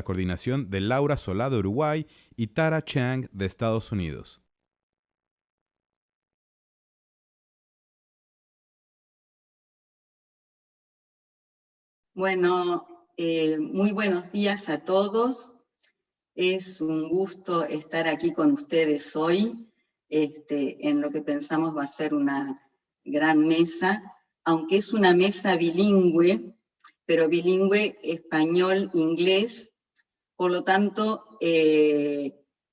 coordinación de Laura Solá de Uruguay y Tara Chang de Estados Unidos. Bueno, muy buenos días a todos. Es un gusto estar aquí con ustedes hoy, en lo que pensamos va a ser una gran mesa, aunque es una mesa bilingüe, pero bilingüe español-inglés, por lo tanto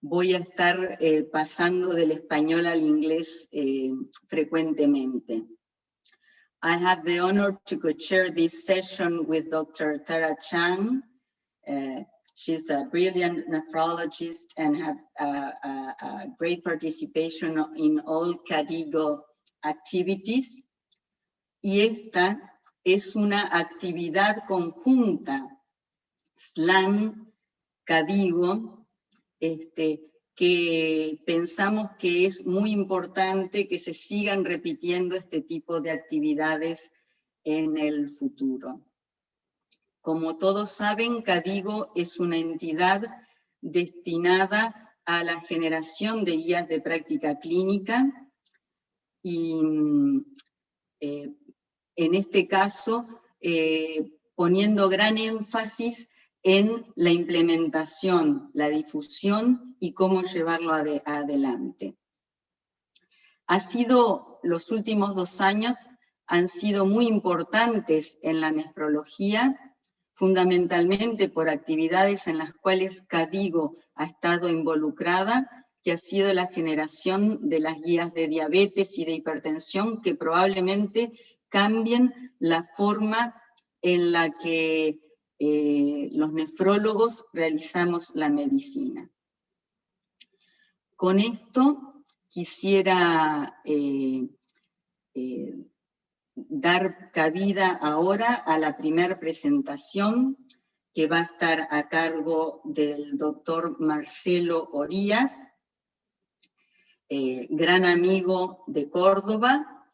voy a estar pasando del español al inglés frecuentemente. I have the honor to co-chair this session with Dr. Tara Chang. She's a brilliant nephrologist and have a great participation in all CADIGO activities. Y esta es una actividad conjunta, SLAN, CADIGO, que pensamos que es muy importante que se sigan repitiendo este tipo de actividades en el futuro. Como todos saben, CADIGO es una entidad destinada a la generación de guías de práctica clínica y en este caso poniendo gran énfasis en la implementación, la difusión y cómo llevarlo adelante. Los últimos 2 años han sido muy importantes en la nefrología, fundamentalmente por actividades en las cuales CADIGO ha estado involucrada, que ha sido la generación de las guías de diabetes y de hipertensión, que probablemente cambien la forma en la que los nefrólogos realizamos la medicina. Con esto quisiera dar cabida ahora a la primera presentación que va a estar a cargo del doctor Marcelo Orías, gran amigo de Córdoba,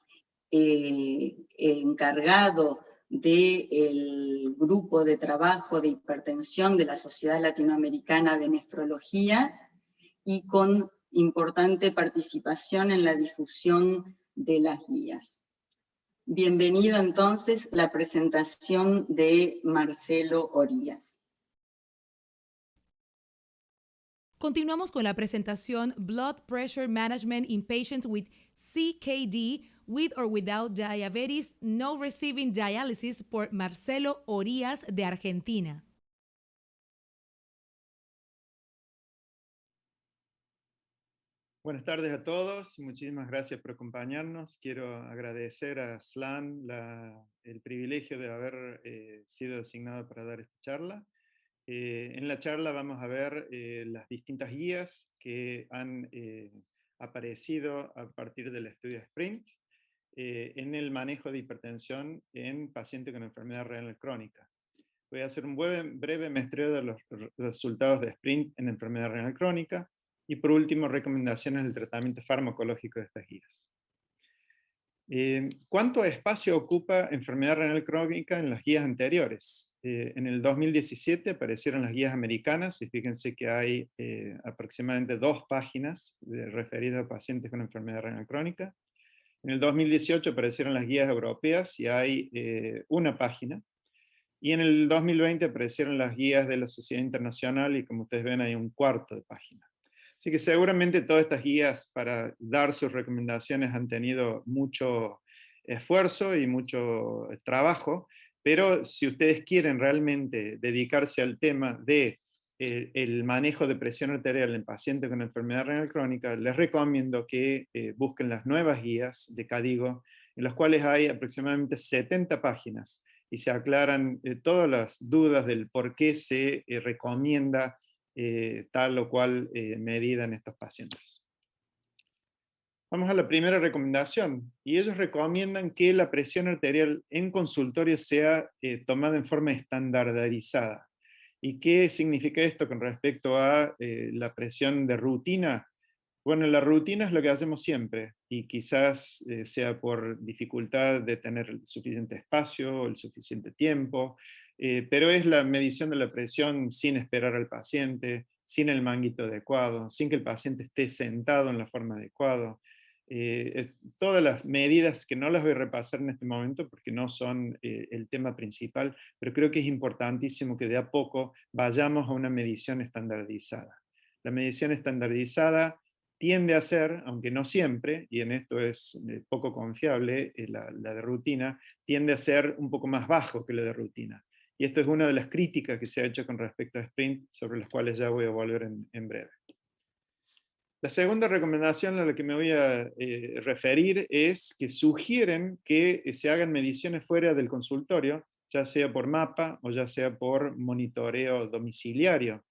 encargado del grupo de trabajo de hipertensión de la Sociedad Latinoamericana de Nefrología y con importante participación en la difusión de las guías. Bienvenido entonces la presentación de Marcelo Orías. Continuamos con la presentación Blood Pressure Management in Patients with CKD with or without diabetes, no receiving dialysis por Marcelo Orías de Argentina. Buenas tardes a todos, muchísimas gracias por acompañarnos. Quiero agradecer a SLAN el privilegio de haber sido designado para dar esta charla. En la charla vamos a ver las distintas guías que han aparecido a partir del estudio SPRINT en el manejo de hipertensión en pacientes con enfermedad renal crónica. Voy a hacer un breve muestreo de los resultados de SPRINT en enfermedad renal crónica y por último recomendaciones del tratamiento farmacológico de estas guías. ¿Cuánto espacio ocupa enfermedad renal crónica en las guías anteriores? En el 2017 aparecieron las guías americanas y fíjense que hay aproximadamente 2 páginas referidas a pacientes con enfermedad renal crónica. En el 2018 aparecieron las guías europeas y hay 1 página. Y en el 2020 aparecieron las guías de la Sociedad Internacional y como ustedes ven hay 1/4 de página. Así que seguramente todas estas guías para dar sus recomendaciones han tenido mucho esfuerzo y mucho trabajo, pero si ustedes quieren realmente dedicarse al tema de el manejo de presión arterial en pacientes con enfermedad renal crónica, les recomiendo que busquen las nuevas guías de CADIGO, en las cuales hay aproximadamente 70 páginas, y se aclaran todas las dudas del por qué se recomienda tal o cual medida en estos pacientes. Vamos a la primera recomendación, y ellos recomiendan que la presión arterial en consultorio sea tomada en forma estandarizada. ¿Y qué significa esto con respecto a la presión de rutina? Bueno, la rutina es lo que hacemos siempre, y quizás sea por dificultad de tener el suficiente espacio, el suficiente tiempo, pero es la medición de la presión sin esperar al paciente, sin el manguito adecuado, sin que el paciente esté sentado en la forma adecuada. Todas las medidas que no las voy a repasar en este momento porque no son el tema principal, pero creo que es importantísimo que de a poco vayamos a una medición estandarizada. La medición estandarizada tiende a ser, aunque no siempre, y en esto es poco confiable, la de rutina, tiende a ser un poco más bajo que la de rutina. Y esto es una de las críticas que se ha hecho con respecto a Sprint, sobre las cuales ya voy a volver en breve. La segunda recomendación a la que me voy a referir es que sugieren que se hagan mediciones fuera del consultorio, ya sea por mapa o ya sea por monitoreo domiciliario,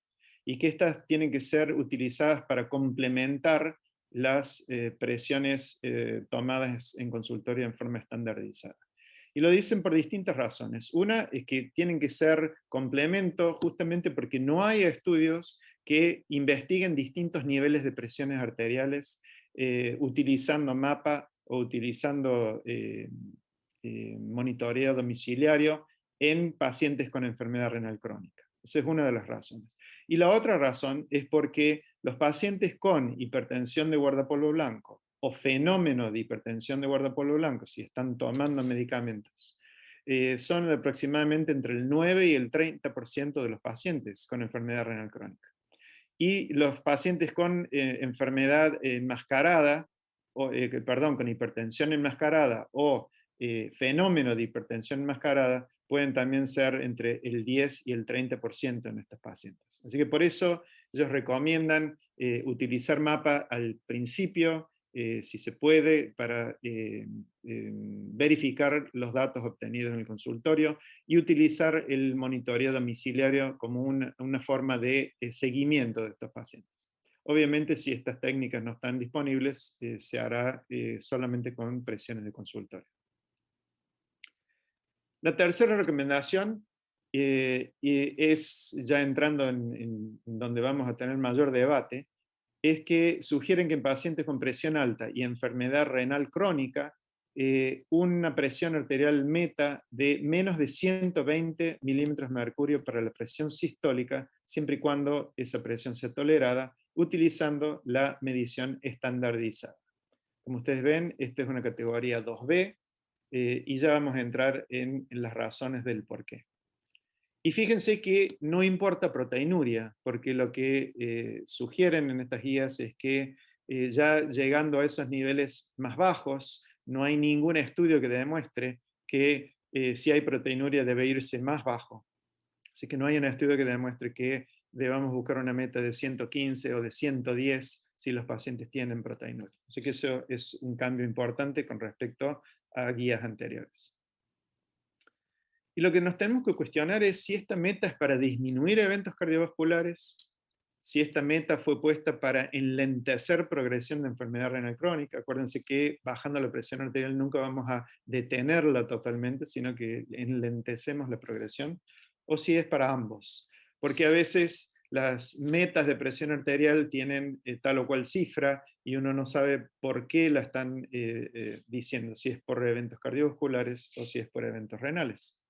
y que estas tienen que ser utilizadas para complementar las presiones tomadas en consultorio en forma estandarizada. Y lo dicen por distintas razones. Una es que tienen que ser complemento justamente porque no hay estudios que investiguen distintos niveles de presiones arteriales utilizando mapa o utilizando monitoreo domiciliario en pacientes con enfermedad renal crónica. Esa es una de las razones. Y la otra razón es porque los pacientes con hipertensión de guardapolvo blanco o fenómeno de hipertensión de guardapolvo blanco, si están tomando medicamentos, son aproximadamente entre el 9 y el 30% de los pacientes con enfermedad renal crónica. Y los pacientes con enfermedad enmascarada, con hipertensión enmascarada o fenómeno de hipertensión enmascarada, pueden también ser entre el 10 y el 30% en estos pacientes. Así que por eso ellos recomiendan utilizar mapa al principio, si se puede, para verificar los datos obtenidos en el consultorio y utilizar el monitoreo domiciliario como una forma de seguimiento de estos pacientes. Obviamente, si estas técnicas no están disponibles, se hará solamente con presiones de consultorio. La tercera recomendación, es ya entrando en donde vamos a tener mayor debate, es que sugieren que en pacientes con presión alta y enfermedad renal crónica, una presión arterial meta de menos de 120 milímetros de mercurio para la presión sistólica, siempre y cuando esa presión sea tolerada, utilizando la medición estandarizada. Como ustedes ven, esta es una categoría 2B, y ya vamos a entrar en las razones del porqué. Y fíjense que no importa proteinuria, porque lo que sugieren en estas guías es que ya llegando a esos niveles más bajos, no hay ningún estudio que demuestre que si hay proteinuria debe irse más bajo. Así que no hay un estudio que demuestre que debamos buscar una meta de 115 o de 110 si los pacientes tienen proteinuria. Así que eso es un cambio importante con respecto a guías anteriores. Y lo que nos tenemos que cuestionar es si esta meta es para disminuir eventos cardiovasculares, si esta meta fue puesta para enlentecer progresión de enfermedad renal crónica. Acuérdense que bajando la presión arterial nunca vamos a detenerla totalmente, sino que enlentecemos la progresión, o si es para ambos. Porque a veces las metas de presión arterial tienen tal o cual cifra y uno no sabe por qué la están diciendo, si es por eventos cardiovasculares o si es por eventos renales.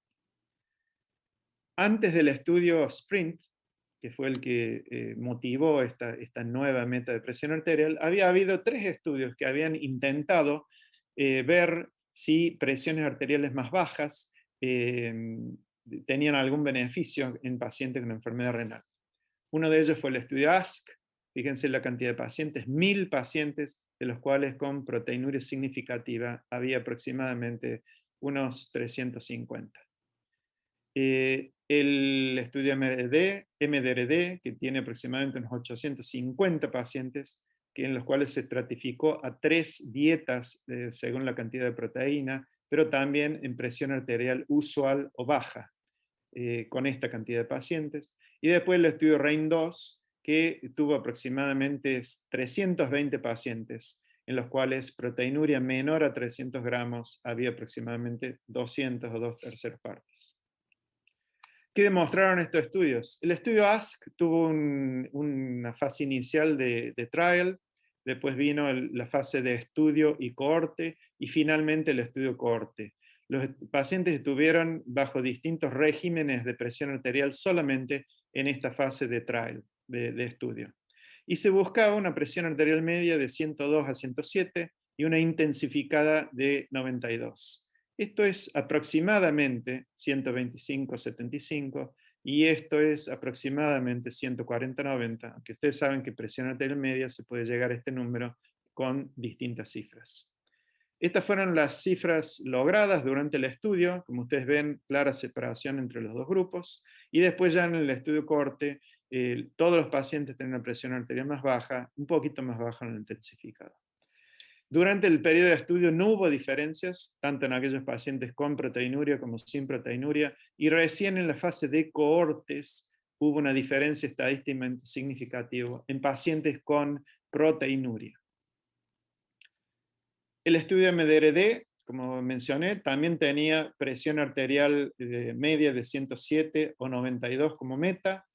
Antes del estudio SPRINT, que fue el que motivó esta nueva meta de presión arterial, había habido 3 estudios que habían intentado ver si presiones arteriales más bajas tenían algún beneficio en pacientes con enfermedad renal. Uno de ellos fue el estudio ASK. Fíjense la cantidad de pacientes, 1000 pacientes, de los cuales con proteinuria significativa había aproximadamente unos 350. El estudio MDRD, que tiene aproximadamente unos 850 pacientes, en los cuales se estratificó a 3 dietas según la cantidad de proteína, pero también en presión arterial usual o baja, con esta cantidad de pacientes. Y después el estudio REIN-2, que tuvo aproximadamente 320 pacientes, en los cuales proteinuria menor a 300 gramos había aproximadamente 200 o 2/3 partes. ¿Qué demostraron estos estudios? El estudio ASK tuvo una fase inicial de trial, después vino la fase de estudio y cohorte, y finalmente el estudio cohorte. Los pacientes estuvieron bajo distintos regímenes de presión arterial solamente en esta fase de trial, de estudio. Y se buscaba una presión arterial media de 102 a 107 y una intensificada de 92. Esto es aproximadamente 125-75 y esto es aproximadamente 140-90, aunque ustedes saben que presión arterial media se puede llegar a este número con distintas cifras. Estas fueron las cifras logradas durante el estudio. Como ustedes ven, clara separación entre los dos grupos. Y después ya en el estudio cohorte, todos los pacientes tienen una presión arterial más baja, un poquito más baja en el intensificado. Durante el periodo de estudio no hubo diferencias, tanto en aquellos pacientes con proteinuria como sin proteinuria, y recién en la fase de cohortes hubo una diferencia estadísticamente significativa en pacientes con proteinuria. El estudio MDRD, como mencioné, también tenía presión arterial media de 107 o 92 como meta.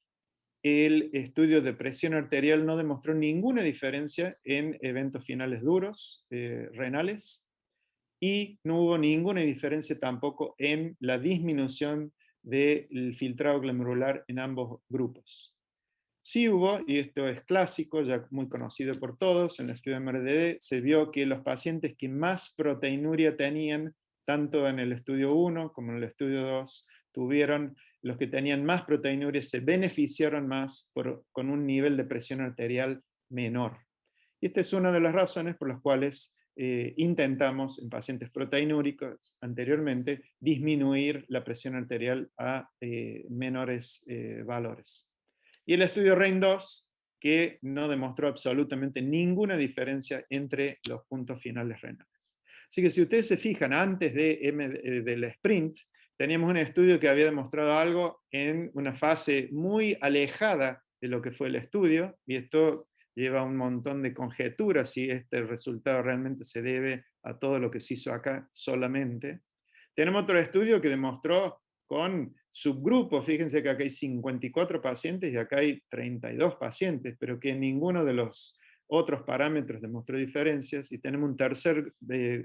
El estudio de presión arterial no demostró ninguna diferencia en eventos finales duros renales y no hubo ninguna diferencia tampoco en la disminución del filtrado glomerular en ambos grupos. Sí hubo, y esto es clásico, ya muy conocido por todos, en el estudio de MRDD se vio que los pacientes que más proteinuria tenían, tanto en el estudio 1 como en el estudio 2, los que tenían más proteinuria se beneficiaron más con un nivel de presión arterial menor. Y esta es una de las razones por las cuales intentamos en pacientes proteinúricos anteriormente disminuir la presión arterial a menores valores. Y el estudio REIN-2, que no demostró absolutamente ninguna diferencia entre los puntos finales renales. Así que si ustedes se fijan, antes del sprint, teníamos un estudio que había demostrado algo en una fase muy alejada de lo que fue el estudio, y esto lleva un montón de conjeturas si este resultado realmente se debe a todo lo que se hizo acá solamente. Tenemos otro estudio que demostró con subgrupos, fíjense que acá hay 54 pacientes y acá hay 32 pacientes, pero que ninguno de los otros parámetros demostró diferencias, y tenemos un tercer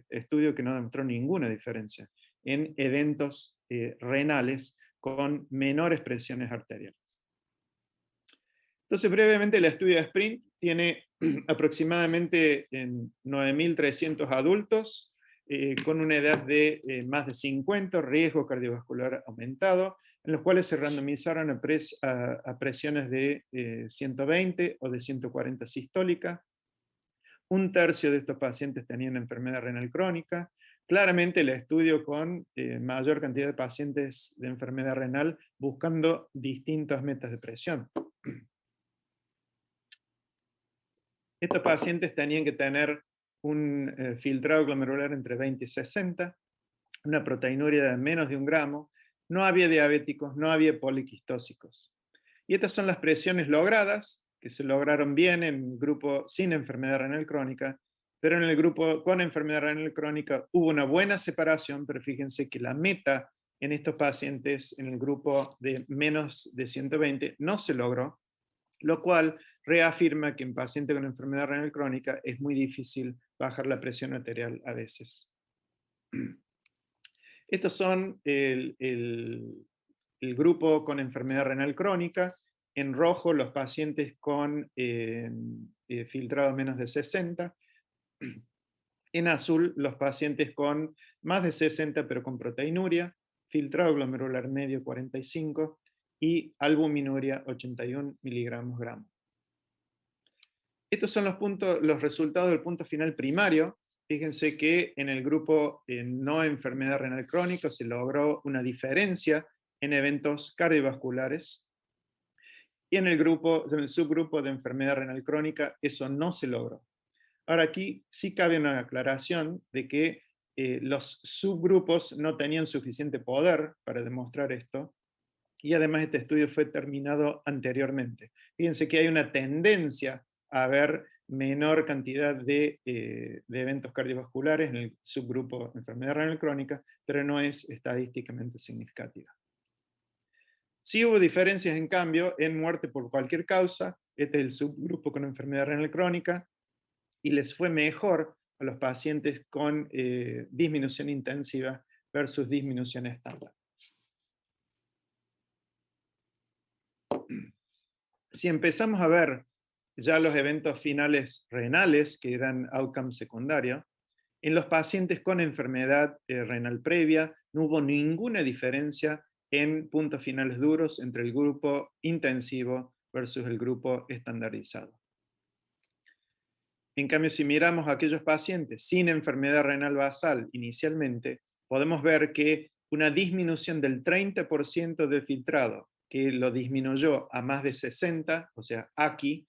estudio que no demostró ninguna diferencia en eventos renales con menores presiones arteriales. Entonces, brevemente, el estudio de SPRINT tiene aproximadamente 9.300 adultos, con una edad de más de 50, riesgo cardiovascular aumentado, en los cuales se randomizaron a presiones de 120 o de 140 sistólica. Un tercio de estos pacientes tenían enfermedad renal crónica. Claramente el estudio con mayor cantidad de pacientes de enfermedad renal buscando distintas metas de presión. Estos pacientes tenían que tener un filtrado glomerular entre 20 y 60, una proteinuria de menos de 1 gramo, no había diabéticos, no había poliquistósicos. Y estas son las presiones logradas, que se lograron bien en el grupo sin enfermedad renal crónica, pero en el grupo con enfermedad renal crónica hubo una buena separación, pero fíjense que la meta en estos pacientes en el grupo de menos de 120 no se logró, lo cual reafirma que en pacientes con enfermedad renal crónica es muy difícil bajar la presión arterial a veces. Estos son el grupo con enfermedad renal crónica. En rojo los pacientes con filtrado menos de 60. En azul los pacientes con más de 60 pero con proteinuria, filtrado glomerular medio 45 y albuminuria 81 miligramos gramo. Estos son los resultados del punto final primario. Fíjense que en el grupo no enfermedad renal crónica se logró una diferencia en eventos cardiovasculares, y en el subgrupo de enfermedad renal crónica eso no se logró. Ahora aquí sí cabe una aclaración de que los subgrupos no tenían suficiente poder para demostrar esto, y además este estudio fue terminado anteriormente. Fíjense que hay una tendencia a haber menor cantidad de eventos cardiovasculares en el subgrupo de enfermedad renal crónica, pero no es estadísticamente significativa. Sí hubo diferencias, en cambio, en muerte por cualquier causa. Este es el subgrupo con enfermedad renal crónica, y les fue mejor a los pacientes con disminución intensiva versus disminución estándar. Si empezamos a ver ya los eventos finales renales, que eran outcome secundario, en los pacientes con enfermedad renal previa no hubo ninguna diferencia en puntos finales duros entre el grupo intensivo versus el grupo estandarizado. En cambio, si miramos a aquellos pacientes sin enfermedad renal basal inicialmente, podemos ver que una disminución del 30% del filtrado, que lo disminuyó a más de 60, o sea, AKI,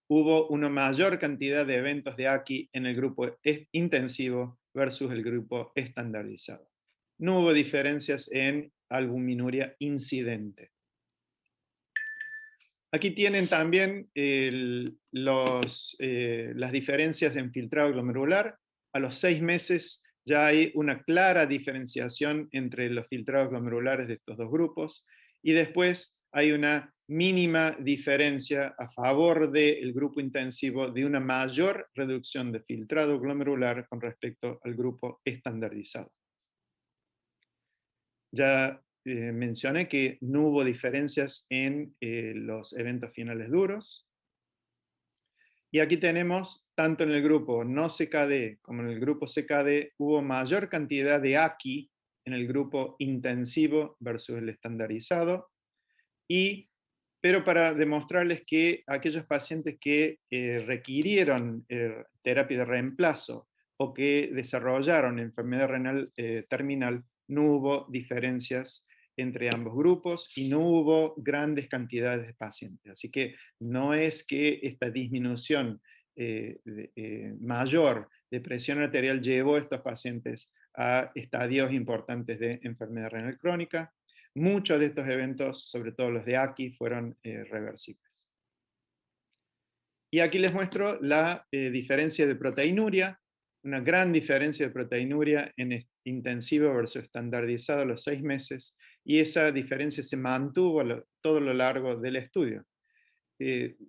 hubo una mayor cantidad de eventos de AKI en el grupo intensivo versus el grupo estandarizado. No hubo diferencias en albuminuria incidente. Aquí tienen también las diferencias en filtrado glomerular. A los 6 meses ya hay una clara diferenciación entre los filtrados glomerulares de estos dos grupos, y después hay una mínima diferencia a favor del grupo intensivo de una mayor reducción de filtrado glomerular con respecto al grupo estandarizado. Ya mencioné que no hubo diferencias en los eventos finales duros. Y aquí tenemos, tanto en el grupo no CKD como en el grupo CKD, hubo mayor cantidad de AKI en el grupo intensivo versus el estandarizado. Pero para demostrarles que aquellos pacientes que requirieron terapia de reemplazo o que desarrollaron enfermedad renal terminal, no hubo diferencias entre ambos grupos y no hubo grandes cantidades de pacientes. Así que no es que esta disminución mayor de presión arterial llevó a estos pacientes a estadios importantes de enfermedad renal crónica. Muchos de estos eventos, sobre todo los de AKI, fueron reversibles. Y aquí les muestro la diferencia de proteinuria, una gran diferencia de proteinuria en intensivo versus estandarizado a los 6 meses, y esa diferencia se mantuvo todo lo largo del estudio.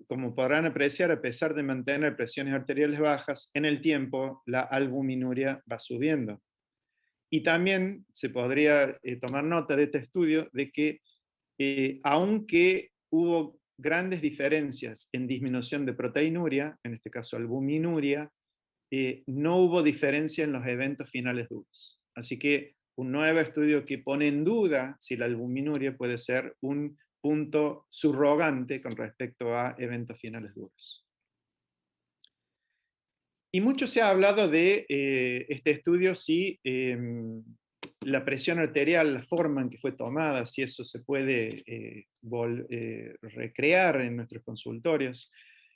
Como podrán apreciar, a pesar de mantener presiones arteriales bajas, en el tiempo la albuminuria va subiendo. Y también se podría tomar nota de este estudio de que aunque hubo grandes diferencias en disminución de proteinuria, en este caso albuminuria, no hubo diferencia en los eventos finales duros. Así que un nuevo estudio que pone en duda si la albuminuria puede ser un punto subrogante con respecto a eventos finales duros. Y mucho se ha hablado de este estudio, si la presión arterial, la forma en que fue tomada, si eso se puede recrear en nuestros consultorios.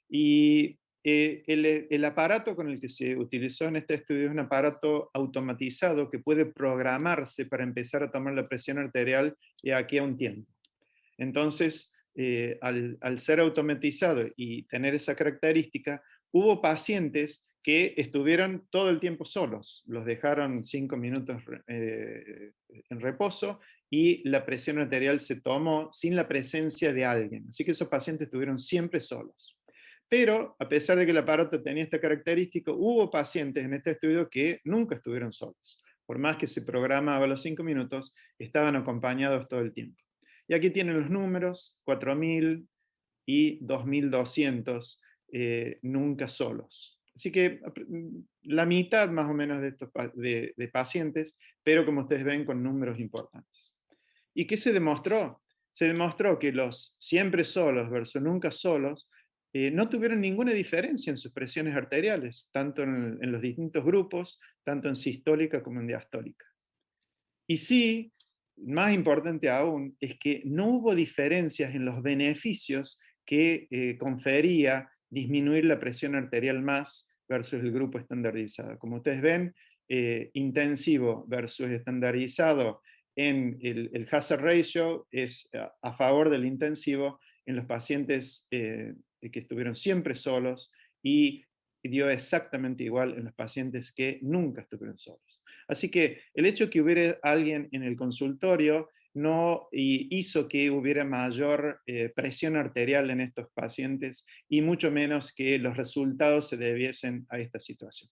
Y el aparato con el que se utilizó en este estudio es un aparato automatizado que puede programarse para empezar a tomar la presión arterial de aquí a un tiempo. Entonces, al ser automatizado y tener esa característica, hubo pacientes que estuvieron todo el tiempo solos, los dejaron 5 minutos en reposo y la presión arterial se tomó sin la presencia de alguien. Así que esos pacientes estuvieron siempre solos. Pero, a pesar de que el aparato tenía esta característica, hubo pacientes en este estudio que nunca estuvieron solos. Por más que se programaba a los 5 minutos, estaban acompañados todo el tiempo. Y aquí tienen los números, 4.000 y 2.200 nunca solos. Así que la mitad más o menos de estos de pacientes, pero como ustedes ven con números importantes. ¿Y qué se demostró? Se demostró que los siempre solos versus nunca solos no tuvieron ninguna diferencia en sus presiones arteriales, tanto en los distintos grupos, tanto en sistólica como en diastólica. Y sí, más importante aún, es que no hubo diferencias en los beneficios que confería disminuir la presión arterial más versus el grupo estandarizado. Como ustedes ven, intensivo versus estandarizado en el hazard ratio es a favor del intensivo en los pacientes que estuvieron siempre solos, y dio exactamente igual en los pacientes que nunca estuvieron solos. Así que el hecho de que hubiera alguien en el consultorio no hizo que hubiera mayor presión arterial en estos pacientes, y mucho menos que los resultados se debiesen a esta situación.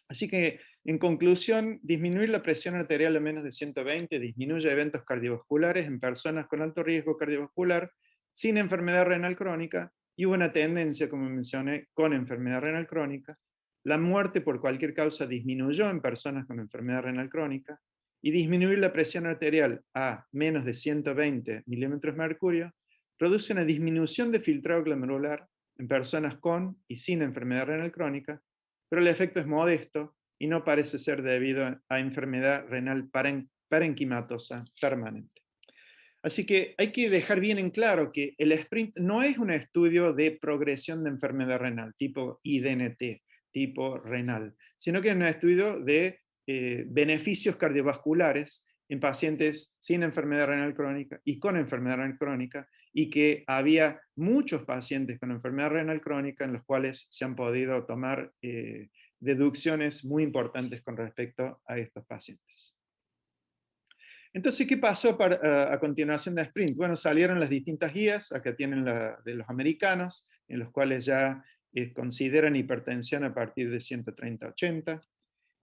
Así que En conclusión, disminuir la presión arterial a menos de 120 disminuye eventos cardiovasculares en personas con alto riesgo cardiovascular sin enfermedad renal crónica, y hubo una tendencia, como mencioné, con enfermedad renal crónica. La muerte por cualquier causa disminuyó en personas con enfermedad renal crónica, y disminuir la presión arterial a menos de 120 milímetros de mercurio produce una disminución de filtrado glomerular en personas con y sin enfermedad renal crónica, pero el efecto es modesto y no parece ser debido a enfermedad renal parenquimatosa permanente. Así que hay que dejar bien en claro que el SPRINT no es un estudio de progresión de enfermedad renal, tipo IDNT, tipo renal, sino que es un estudio de beneficios cardiovasculares en pacientes sin enfermedad renal crónica y con enfermedad renal crónica, y que había muchos pacientes con enfermedad renal crónica en los cuales se han podido tomar deducciones muy importantes con respecto a estos pacientes. Entonces, ¿qué pasó a continuación de SPRINT? Bueno, salieron las distintas guías, acá tienen la de los americanos, en los cuales ya consideran hipertensión a partir de 130/80.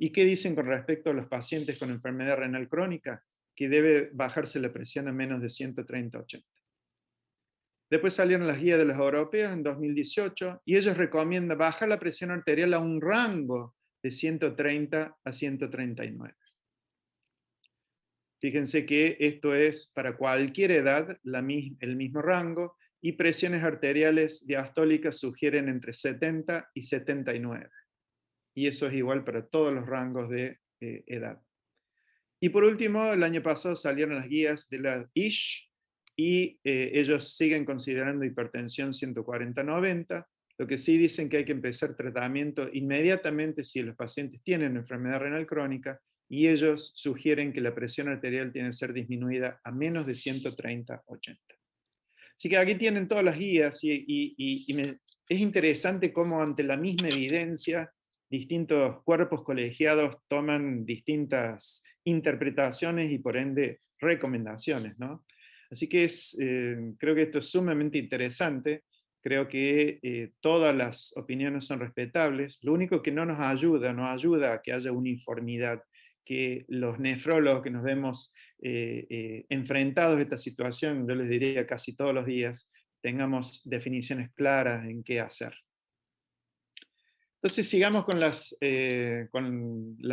¿Y qué dicen con respecto a los pacientes con enfermedad renal crónica? Que debe bajarse la presión a menos de 130/80. Después salieron las guías de los europeos en 2018, y ellos recomiendan bajar la presión arterial a un rango de 130 a 139. Fíjense que esto es para cualquier edad el mismo rango, y presiones arteriales diastólicas sugieren entre 70 y 79. Y eso es igual para todos los rangos de edad. Y por último, el año pasado salieron las guías de la ISH, y ellos siguen considerando hipertensión 140/90. Lo que sí dicen que hay que empezar tratamiento inmediatamente si los pacientes tienen enfermedad renal crónica, y ellos sugieren que la presión arterial tiene que ser disminuida a menos de 130/80. Así que aquí tienen todas las guías, es interesante cómo ante la misma evidencia distintos cuerpos colegiados toman distintas interpretaciones y por ende recomendaciones, ¿no? Así que creo que esto es sumamente interesante. Creo que todas las opiniones son respetables. Lo único que no ayuda a que haya uniformidad, que los nefrólogos que nos vemos enfrentados a esta situación, yo les diría casi todos los días, tengamos definiciones claras en qué hacer. Entonces sigamos con las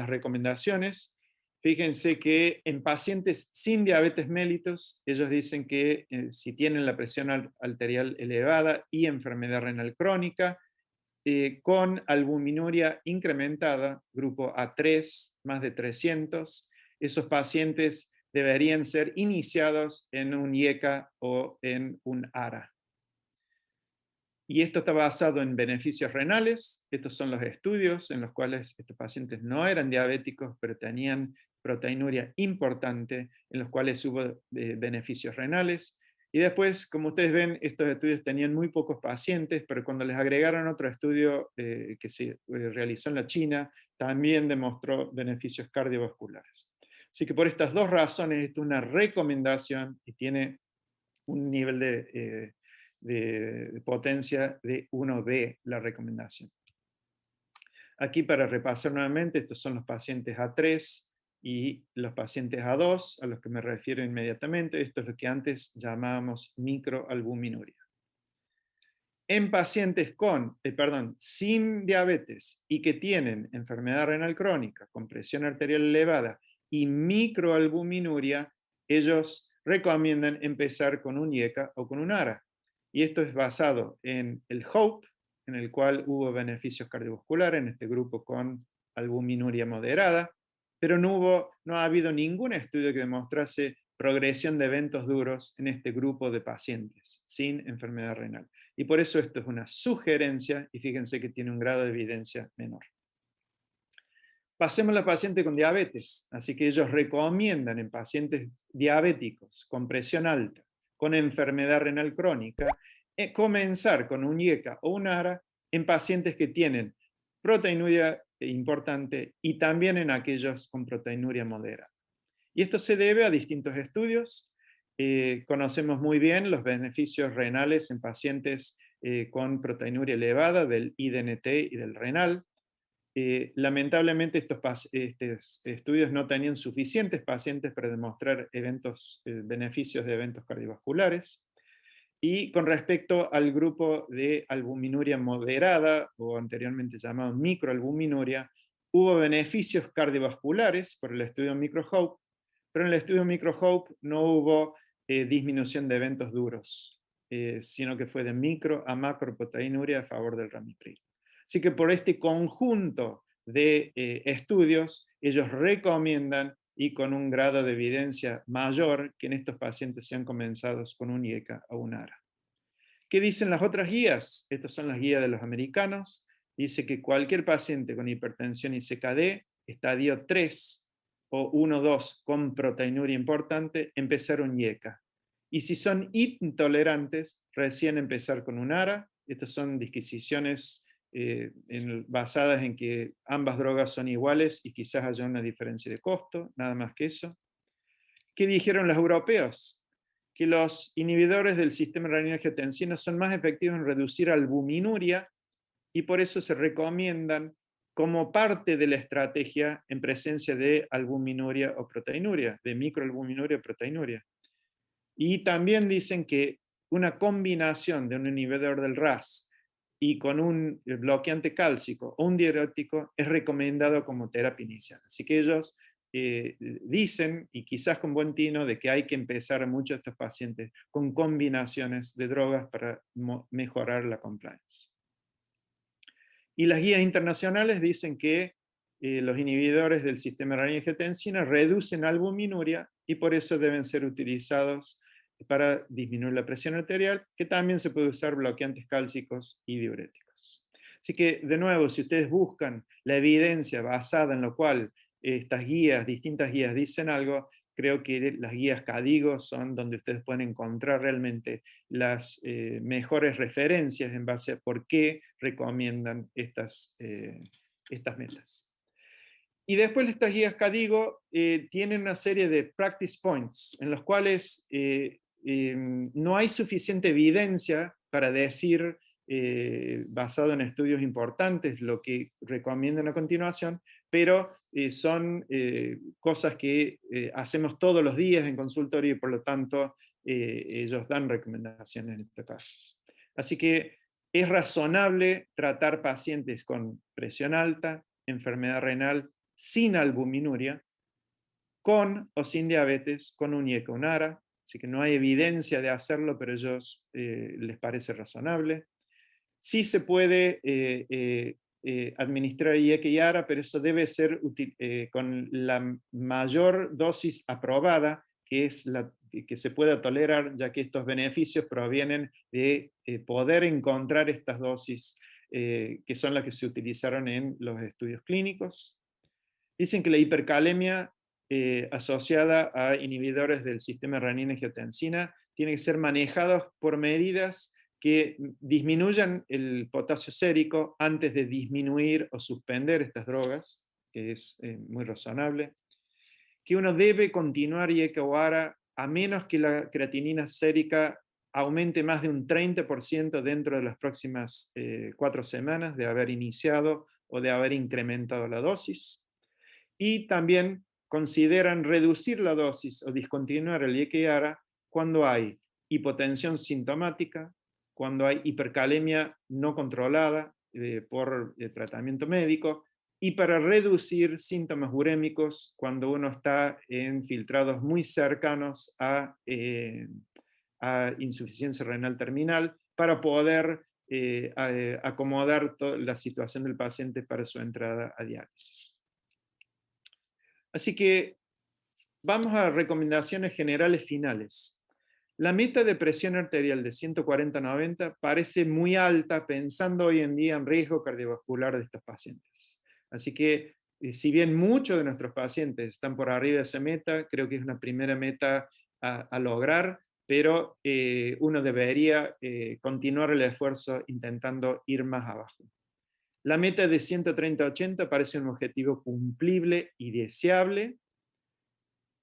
recomendaciones. Fíjense que en pacientes sin diabetes mellitus, ellos dicen que si tienen la presión arterial elevada y enfermedad renal crónica, con albuminuria incrementada, grupo A3, más de 300, esos pacientes deberían ser iniciados en un IECA o en un ARA. Y esto está basado en beneficios renales. Estos son los estudios en los cuales estos pacientes no eran diabéticos, pero tenían proteinuria importante, en los cuales hubo beneficios renales. Y después, como ustedes ven, estos estudios tenían muy pocos pacientes, pero cuando les agregaron otro estudio que se realizó en la China, también demostró beneficios cardiovasculares. Así que por estas dos razones, esto es una recomendación y tiene un nivel de potencia de 1B la recomendación. Aquí, para repasar nuevamente, estos son los pacientes A3 y los pacientes A2, a los que me refiero inmediatamente. Esto es lo que antes llamábamos microalbuminuria. En pacientes sin diabetes y que tienen enfermedad renal crónica, con presión arterial elevada y microalbuminuria, ellos recomiendan empezar con un IECA o con un ARA. Y esto es basado en el HOPE, en el cual hubo beneficios cardiovasculares en este grupo con albuminuria moderada, pero no ha habido ningún estudio que demostrase progresión de eventos duros en este grupo de pacientes sin enfermedad renal. Y por eso esto es una sugerencia, y fíjense que tiene un grado de evidencia menor. Pasemos a la paciente con diabetes. Así que ellos recomiendan en pacientes diabéticos con presión alta, con enfermedad renal crónica, comenzar con un IECA o un ARA en pacientes que tienen proteinuria importante y también en aquellos con proteinuria moderada. Y esto se debe a distintos estudios. Conocemos muy bien los beneficios renales en pacientes con proteinuria elevada del IDNT y del renal. Lamentablemente estos estudios no tenían suficientes pacientes para demostrar beneficios de eventos cardiovasculares. Y con respecto al grupo de albuminuria moderada, o anteriormente llamado microalbuminuria, hubo beneficios cardiovasculares por el estudio MicroHope, pero en el estudio MicroHope no hubo disminución de eventos duros, sino que fue de micro a macroproteinuria a favor del ramipril. Así que por este conjunto de estudios, ellos recomiendan, y con un grado de evidencia mayor, que en estos pacientes sean comenzados con un IECA o un ARA. ¿Qué dicen las otras guías? Estas son las guías de los americanos. Dice que cualquier paciente con hipertensión y CKD, estadio 3 o 1-2 con proteinuria importante, empezar un IECA. Y si son intolerantes, recién empezar con un ARA. Estas son disquisiciones basadas en que ambas drogas son iguales y quizás haya una diferencia de costo, nada más que eso. ¿Qué dijeron los europeos? Que los inhibidores del sistema renina-angiotensina son más efectivos en reducir albuminuria y por eso se recomiendan como parte de la estrategia en presencia de albuminuria o proteinuria, de microalbuminuria o proteinuria. Y también dicen que una combinación de un inhibidor del RAS y con un bloqueante cálcico o un diurético es recomendado como terapia inicial. Así que ellos dicen, y quizás con buen tino, de que hay que empezar muchos de estos pacientes con combinaciones de drogas para mejorar la compliance. Y las guías internacionales dicen que los inhibidores del sistema renina-angiotensina reducen albuminuria y por eso deben ser utilizados para disminuir la presión arterial, que también se puede usar bloqueantes cálcicos y diuréticos. Así que, de nuevo, si ustedes buscan la evidencia basada en lo cual estas guías, distintas guías dicen algo, creo que las guías CADIGO son donde ustedes pueden encontrar realmente las mejores referencias en base a por qué recomiendan estas metas. Y después estas guías CADIGO tienen una serie de practice points en los cuales no hay suficiente evidencia para decir, basado en estudios importantes, lo que recomiendan a continuación, pero son cosas que hacemos todos los días en consultorio y por lo tanto ellos dan recomendaciones en estos casos. Así que es razonable tratar pacientes con presión alta, enfermedad renal, sin albuminuria, con o sin diabetes, con un IECA o un ARA, así que no hay evidencia de hacerlo, pero a ellos les parece razonable. Sí se puede administrar IECA y ARA, pero eso debe ser con la mayor dosis aprobada, que es la que se pueda tolerar, ya que estos beneficios provienen de poder encontrar estas dosis que son las que se utilizaron en los estudios clínicos. Dicen que la hipercalemia asociada a inhibidores del sistema renina-angiotensina tiene que ser manejados por medidas que disminuyan el potasio sérico antes de disminuir o suspender estas drogas, que es muy razonable. Que uno debe continuar IECA o ARA a menos que la creatinina sérica aumente más de un 30% dentro de las próximas 4 semanas de haber iniciado o de haber incrementado la dosis. Y también consideran reducir la dosis o discontinuar el IECA y ARA cuando hay hipotensión sintomática, cuando hay hipercalemia no controlada por tratamiento médico, y para reducir síntomas urémicos cuando uno está en filtrados muy cercanos a insuficiencia renal terminal, para poder acomodar la situación del paciente para su entrada a diálisis. Así que vamos a recomendaciones generales finales. La meta de presión arterial de 140/90 parece muy alta pensando hoy en día en riesgo cardiovascular de estos pacientes. Así que si bien muchos de nuestros pacientes están por arriba de esa meta, creo que es una primera meta a lograr, pero uno debería continuar el esfuerzo intentando ir más abajo. La meta de 130/80 parece un objetivo cumplible y deseable,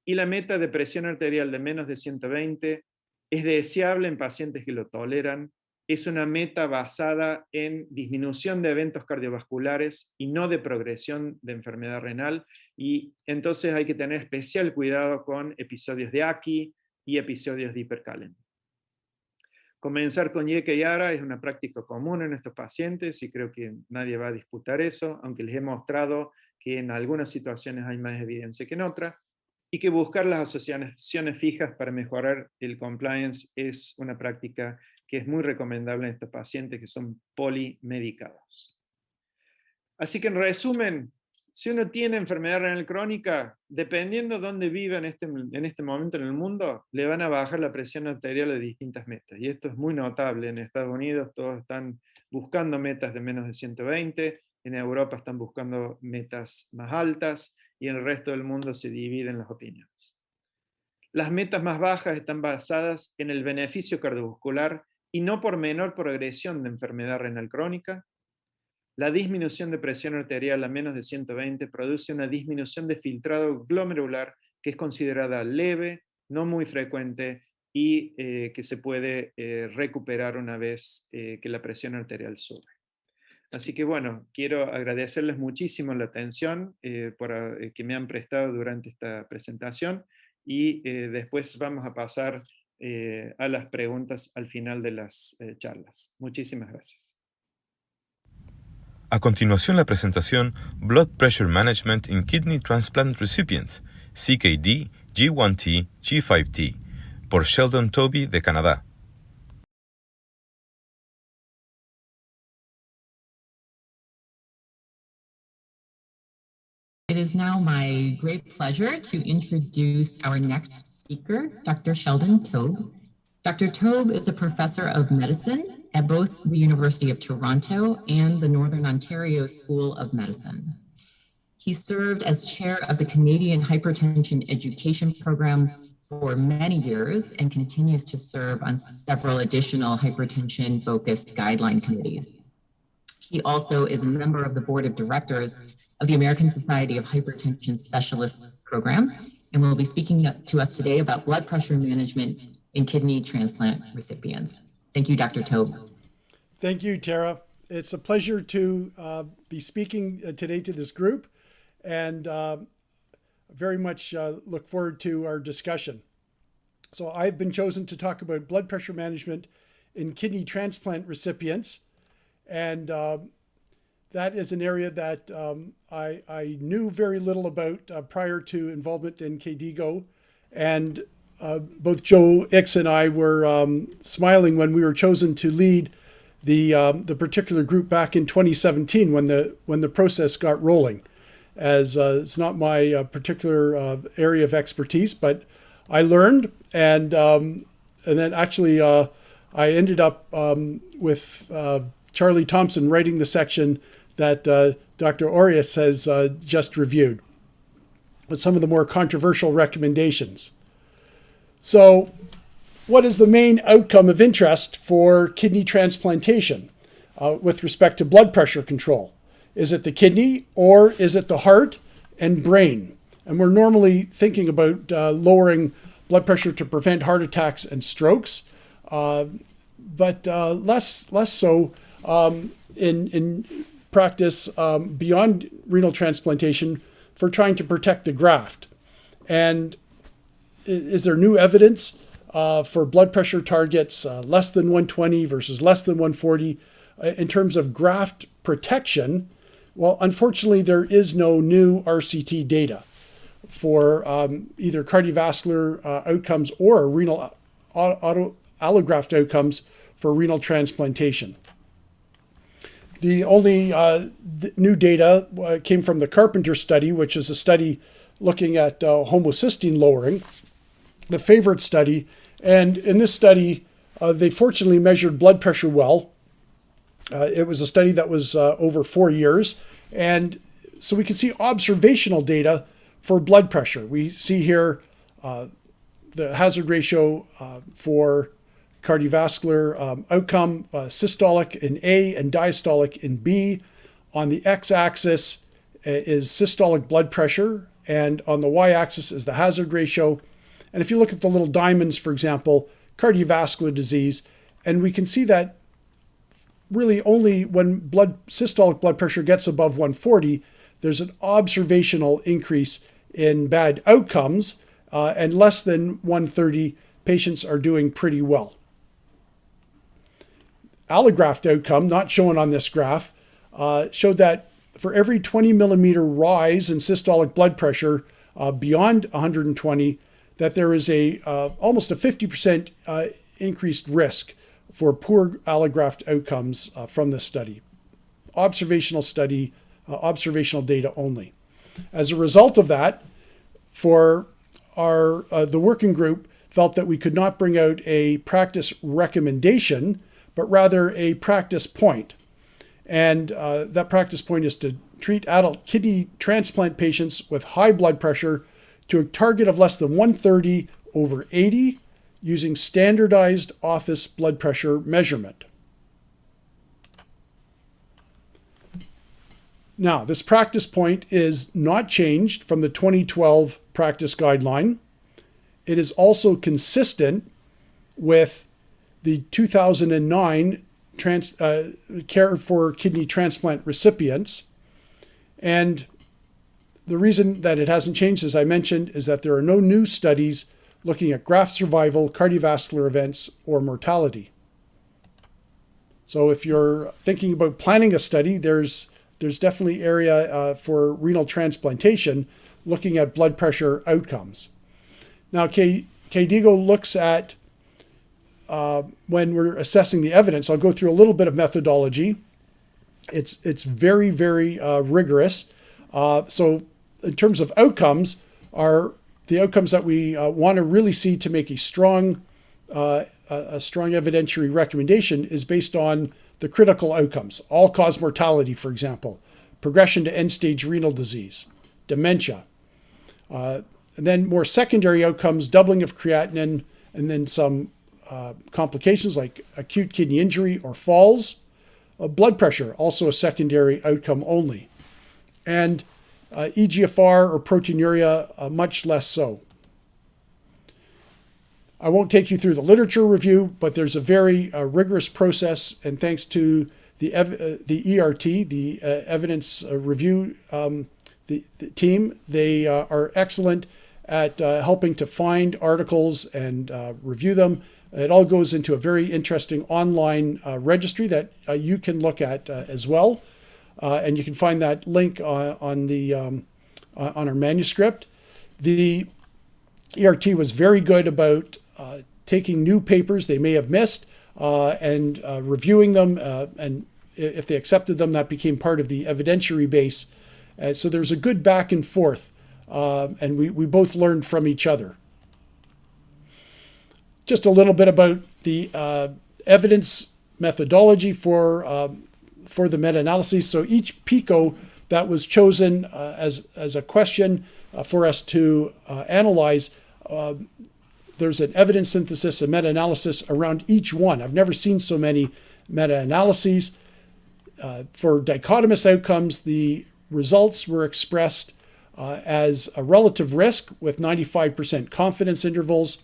y la meta de presión arterial de menos de 120 es deseable en pacientes que lo toleran, es una meta basada en disminución de eventos cardiovasculares y no de progresión de enfermedad renal, y entonces hay que tener especial cuidado con episodios de AKI y episodios de hipercalemia. Comenzar con YECA y ARA es una práctica común en estos pacientes y creo que nadie va a disputar eso, aunque les he mostrado que en algunas situaciones hay más evidencia que en otras, y que buscar las asociaciones fijas para mejorar el compliance es una práctica que es muy recomendable en estos pacientes que son polimedicados. Así que en resumen, si uno tiene enfermedad renal crónica, dependiendo de dónde viva en este momento en el mundo, le van a bajar la presión arterial a distintas metas. Y esto es muy notable. En Estados Unidos todos están buscando metas de menos de 120, en Europa están buscando metas más altas, y en el resto del mundo se dividen las opiniones. Las metas más bajas están basadas en el beneficio cardiovascular y no por menor progresión de enfermedad renal crónica. La disminución de presión arterial a menos de 120 produce una disminución de filtrado glomerular que es considerada leve, no muy frecuente y que se puede recuperar una vez que la presión arterial sube. Así que bueno, quiero agradecerles muchísimo la atención que me han prestado durante esta presentación, y después vamos a pasar a las preguntas al final de las charlas. Muchísimas gracias. A continuación, la presentación Blood Pressure Management in Kidney Transplant Recipients, CKD, G1T, G5T, por Sheldon Toby de Canadá. It is now my great pleasure to introduce our next speaker, Dr. Sheldon Tobe. Dr. Tobe is a professor of medicine at both the University of Toronto and the Northern Ontario School of Medicine. He served as chair of the Canadian Hypertension Education Program for many years and continues to serve on several additional hypertension-focused guideline committees. He also is a member of the board of directors of the American Society of Hypertension Specialists program, and will be speaking to us today about blood pressure management in kidney transplant recipients. Thank you, Dr. Tobe. Thank you, Tara. It's a pleasure to be speaking today to this group, and very much look forward to our discussion. So I've been chosen to talk about blood pressure management in kidney transplant recipients, and that is an area that I knew very little about prior to involvement in KDIGO. And both Joe Ix and I were smiling when we were chosen to lead the particular group back in 2017 when the process got rolling. As it's not my particular area of expertise, but I learned, and then actually I ended up with Charlie Thompson writing the section that Dr. Orias has just reviewed, with some of the more controversial recommendations. So what is the main outcome of interest for kidney transplantation with respect to blood pressure control? Is it the kidney, or is it the heart and brain? And we're normally thinking about lowering blood pressure to prevent heart attacks and strokes, but less so in practice beyond renal transplantation for trying to protect the graft. And is there new evidence for blood pressure targets less than 120 versus less than 140 in terms of graft protection? Well, unfortunately, there is no new RCT data for either cardiovascular outcomes or renal allograft outcomes for renal transplantation. The only new data came from the Carpenter study, which is a study looking at homocysteine lowering, the favorite study. And in this study, they fortunately measured blood pressure well. It was a study that was over 4 years. And so we can see observational data for blood pressure. We see here the hazard ratio for cardiovascular outcome, systolic in A and diastolic in B. On the x-axis is systolic blood pressure, and on the y-axis is the hazard ratio. And if you look at the little diamonds, for example, cardiovascular disease, and we can see that really only when systolic blood pressure gets above 140, there's an observational increase in bad outcomes, and less than 130, patients are doing pretty well. Allograft outcome, not shown on this graph, showed that for every 20 millimeter rise in systolic blood pressure beyond 120, that there is almost a 50% increased risk for poor allograft outcomes from this study. Observational study, observational data only. As a result of that, for the working group felt that we could not bring out a practice recommendation, but rather a practice point. And that practice point is to treat adult kidney transplant patients with high blood pressure to a target of less than 130 over 80 using standardized office blood pressure measurement. Now, this practice point is not changed from the 2012 practice guideline. It is also consistent with the 2009 Care for Kidney Transplant Recipients. And the reason that it hasn't changed, as I mentioned, is that there are no new studies looking at graft survival, cardiovascular events, or mortality. So if you're thinking about planning a study, there's definitely area for renal transplantation looking at blood pressure outcomes. Now, KDIGO looks at, when we're assessing the evidence, I'll go through a little bit of methodology. It's very, very rigorous. So in terms of outcomes, are the outcomes that we want to really see to make a strong evidentiary recommendation is based on the critical outcomes, all-cause mortality, for example, progression to end-stage renal disease, dementia. And then more secondary outcomes, doubling of creatinine, and then some complications like acute kidney injury or falls. Blood pressure, also a secondary outcome only. And eGFR or proteinuria, much less so. I won't take you through the literature review, but there's a very rigorous process, and thanks to the ERT, the evidence review the team, they are excellent at helping to find articles and review them. It all goes into a very interesting online registry that you can look at as well. And you can find that link on our manuscript. The ERT was very good about taking new papers they may have missed and reviewing them. And if they accepted them, that became part of the evidentiary base. So there's a good back and forth, and we both learned from each other. Just a little bit about the evidence methodology for the meta-analyses. So each PICO that was chosen as a question for us to analyze, there's an evidence synthesis and meta-analysis around each one. I've never seen so many meta-analyses. For dichotomous outcomes, the results were expressed as a relative risk with 95% confidence intervals.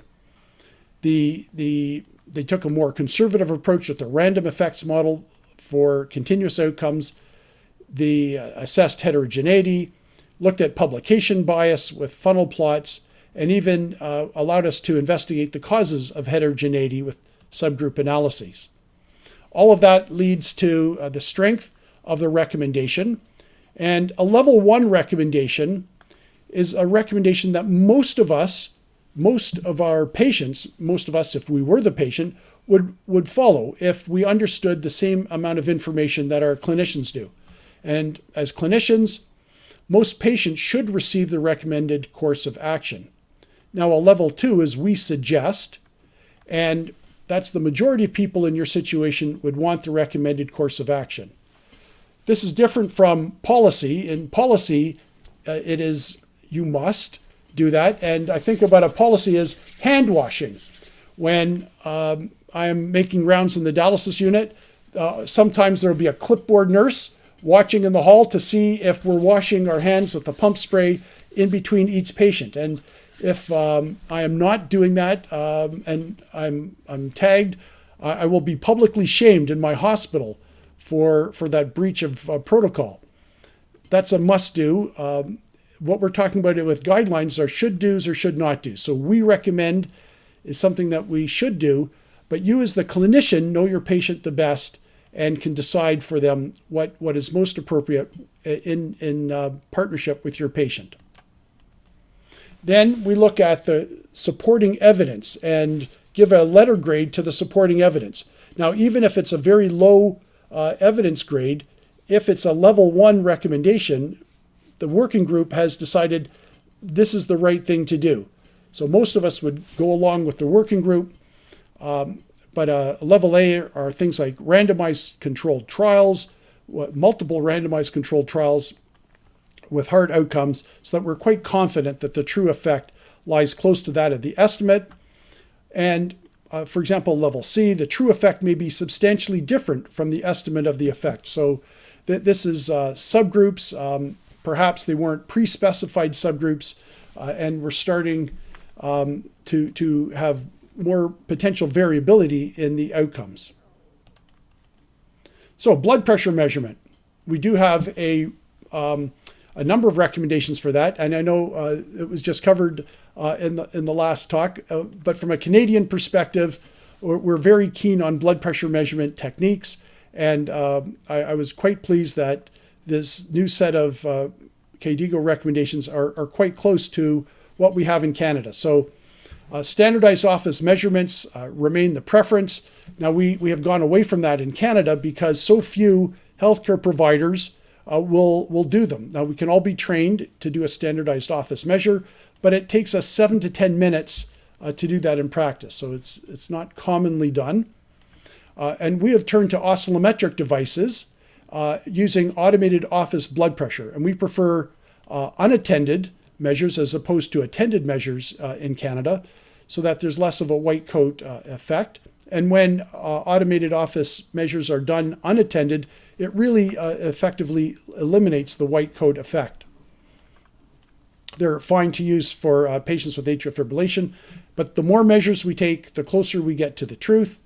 They took a more conservative approach with the random effects model for continuous outcomes. They assessed heterogeneity, looked at publication bias with funnel plots, and even allowed us to investigate the causes of heterogeneity with subgroup analyses. All of that leads to the strength of the recommendation. And a level 1 recommendation is a recommendation that most of our patients, most of us, if we were the patient, would follow if we understood the same amount of information that our clinicians do. And as clinicians, most patients should receive the recommended course of action. Now, a level 2 is we suggest, and that's the majority of people in your situation would want the recommended course of action. This is different from policy. In policy, it is you must do that. And I think about a policy as hand washing. When I am making rounds in the dialysis unit, sometimes there will be a clipboard nurse watching in the hall to see if we're washing our hands with the pump spray in between each patient. And if I am not doing that and I'm tagged, I will be publicly shamed in my hospital for that breach of protocol. That's a must do. What we're talking about with guidelines are should do's or should not do. So we recommend is something that we should do, but you as the clinician know your patient the best and can decide for them what is most appropriate in partnership with your patient. Then we look at the supporting evidence and give a letter grade to the supporting evidence. Now, even if it's a very low evidence grade, if it's a level 1 recommendation, the working group has decided this is the right thing to do. So most of us would go along with the working group, but level A are things like randomized controlled trials, multiple randomized controlled trials with hard outcomes, so that we're quite confident that the true effect lies close to that of the estimate. And for example, level C, the true effect may be substantially different from the estimate of the effect. So this is subgroups. Perhaps they weren't pre-specified subgroups, and we're starting to have more potential variability in the outcomes. So blood pressure measurement. We do have a number of recommendations for that, and I know it was just covered in the last talk, but from a Canadian perspective, we're very keen on blood pressure measurement techniques, and I was quite pleased that this new set of KDIGO recommendations are quite close to what we have in Canada. So standardized office measurements remain the preference. Now we have gone away from that in Canada because so few healthcare providers will do them. Now we can all be trained to do a standardized office measure, but it takes us 7 to 10 minutes to do that in practice. So it's not commonly done. And we have turned to oscillometric devices using automated office blood pressure. And we prefer unattended measures as opposed to attended measures in Canada, so that there's less of a white coat effect. And when automated office measures are done unattended, it really effectively eliminates the white coat effect. They're fine to use for patients with atrial fibrillation, but the more measures we take, the closer we get to the truth.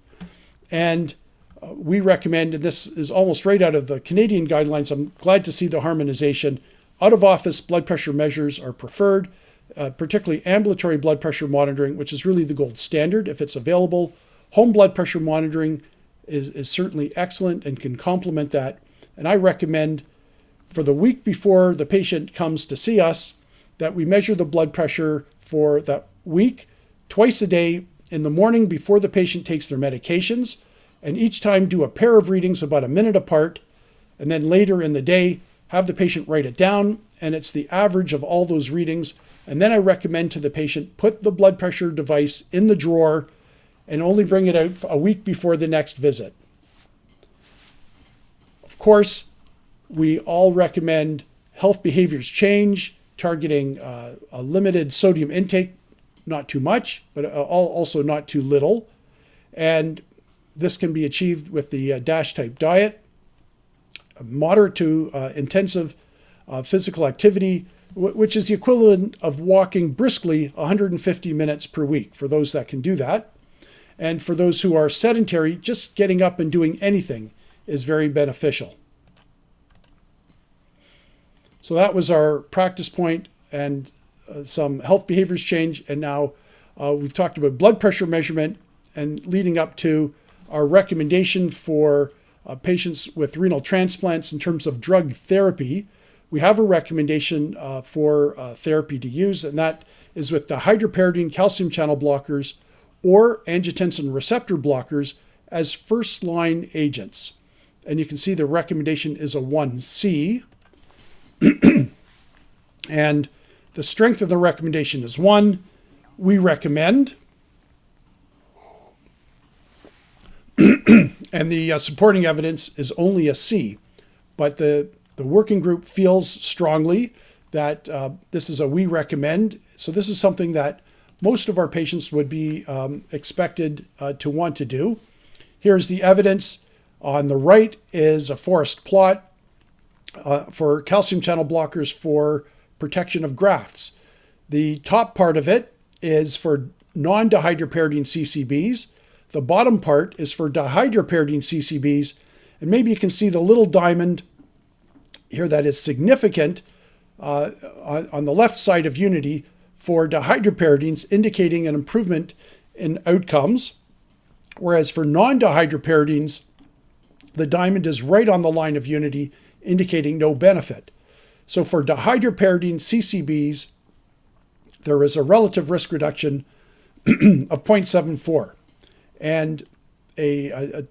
And we recommend, and this is almost right out of the Canadian guidelines, I'm glad to see the harmonization. Out-of-office blood pressure measures are preferred, particularly ambulatory blood pressure monitoring, which is really the gold standard if it's available. Home blood pressure monitoring is certainly excellent and can complement that. And I recommend for the week before the patient comes to see us that we measure the blood pressure for that week, twice a day, in the morning before the patient takes their medications, and each time do a pair of readings about a minute apart, and then later in the day, have the patient write it down, and it's the average of all those readings. And then I recommend to the patient, put the blood pressure device in the drawer and only bring it out a week before the next visit. Of course, we all recommend health behaviors change, targeting a limited sodium intake, not too much, but also not too little. And this can be achieved with the DASH type diet, moderate to intensive physical activity, which is the equivalent of walking briskly 150 minutes per week for those that can do that. And for those who are sedentary, just getting up and doing anything is very beneficial. So that was our practice point and some health behaviors change. And now we've talked about blood pressure measurement and leading up to our recommendation for patients with renal transplants in terms of drug therapy. We have a recommendation for therapy to use, and that is with the dihydropyridine calcium channel blockers or angiotensin receptor blockers as first-line agents. And you can see the recommendation is a 1C. And the strength of the recommendation is 1. We recommend. And the supporting evidence is only a C. But the working group feels strongly that this is a we recommend. So this is something that most of our patients would be expected to want to do. Here's the evidence. On the right is a forest plot for calcium channel blockers for protection of grafts. The top part of it is for non-dihydropyridine CCBs. The bottom part is for dihydropyridine CCBs. And maybe you can see the little diamond here that is significant on the left side of Unity for dihydropyridines, indicating an improvement in outcomes, whereas for non-dihydropyridines, the diamond is right on the line of Unity, indicating no benefit. So for dihydropyridine CCBs, there is a relative risk reduction of 0.74 and a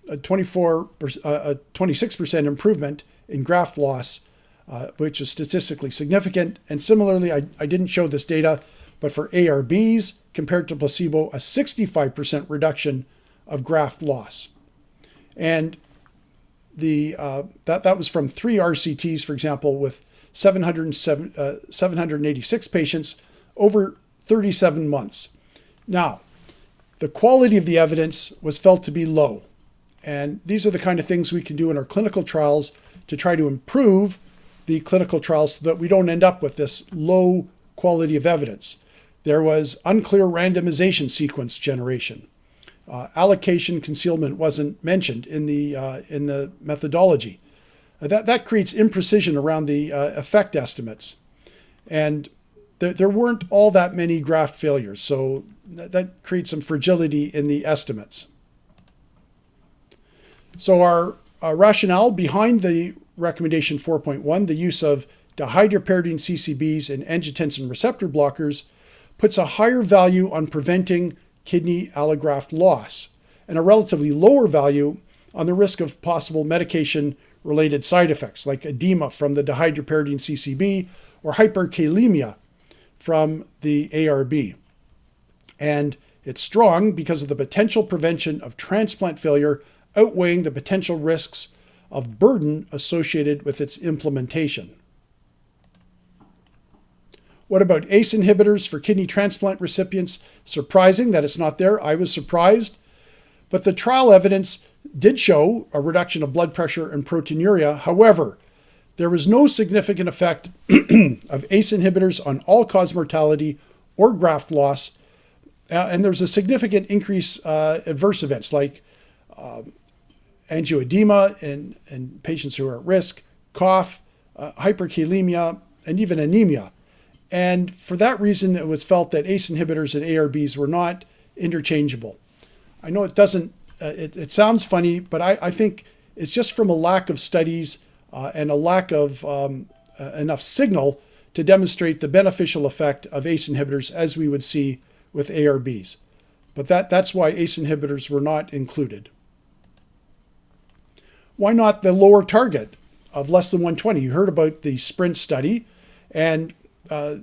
26% improvement in graft loss, which is statistically significant. And similarly, I didn't show this data, but for ARBs compared to placebo, a 65% reduction of graft loss. And that was from 3 RCTs, for example, with 786 patients over 37 months. Now, the quality of the evidence was felt to be low. And these are the kind of things we can do in our clinical trials to try to improve the clinical trials so that we don't end up with this low quality of evidence. There was unclear randomization sequence generation. Allocation concealment wasn't mentioned in the methodology. That creates imprecision around the effect estimates. And there weren't all that many graft failures, so that creates some fragility in the estimates. So our rationale behind the recommendation 4.1, the use of dihydropyridine CCBs and angiotensin receptor blockers, puts a higher value on preventing kidney allograft loss and a relatively lower value on the risk of possible medication-related side effects like edema from the dihydropyridine CCB or hyperkalemia from the ARB. And it's strong because of the potential prevention of transplant failure outweighing the potential risks of burden associated with its implementation. What about ACE inhibitors for kidney transplant recipients? Surprising that it's not there. I was surprised. But the trial evidence did show a reduction of blood pressure and proteinuria. However, there was no significant effect of ACE inhibitors on all-cause mortality or graft loss. And there's a significant increase adverse events like angioedema in patients who are at risk, cough, hyperkalemia, and even anemia. And for that reason, it was felt that ACE inhibitors and ARBs were not interchangeable. I know it doesn't, it sounds funny, but I think it's just from a lack of studies and a lack of enough signal to demonstrate the beneficial effect of ACE inhibitors as we would see with ARBs. But that's why ACE inhibitors were not included. Why not the lower target of less than 120? You heard about the SPRINT study, and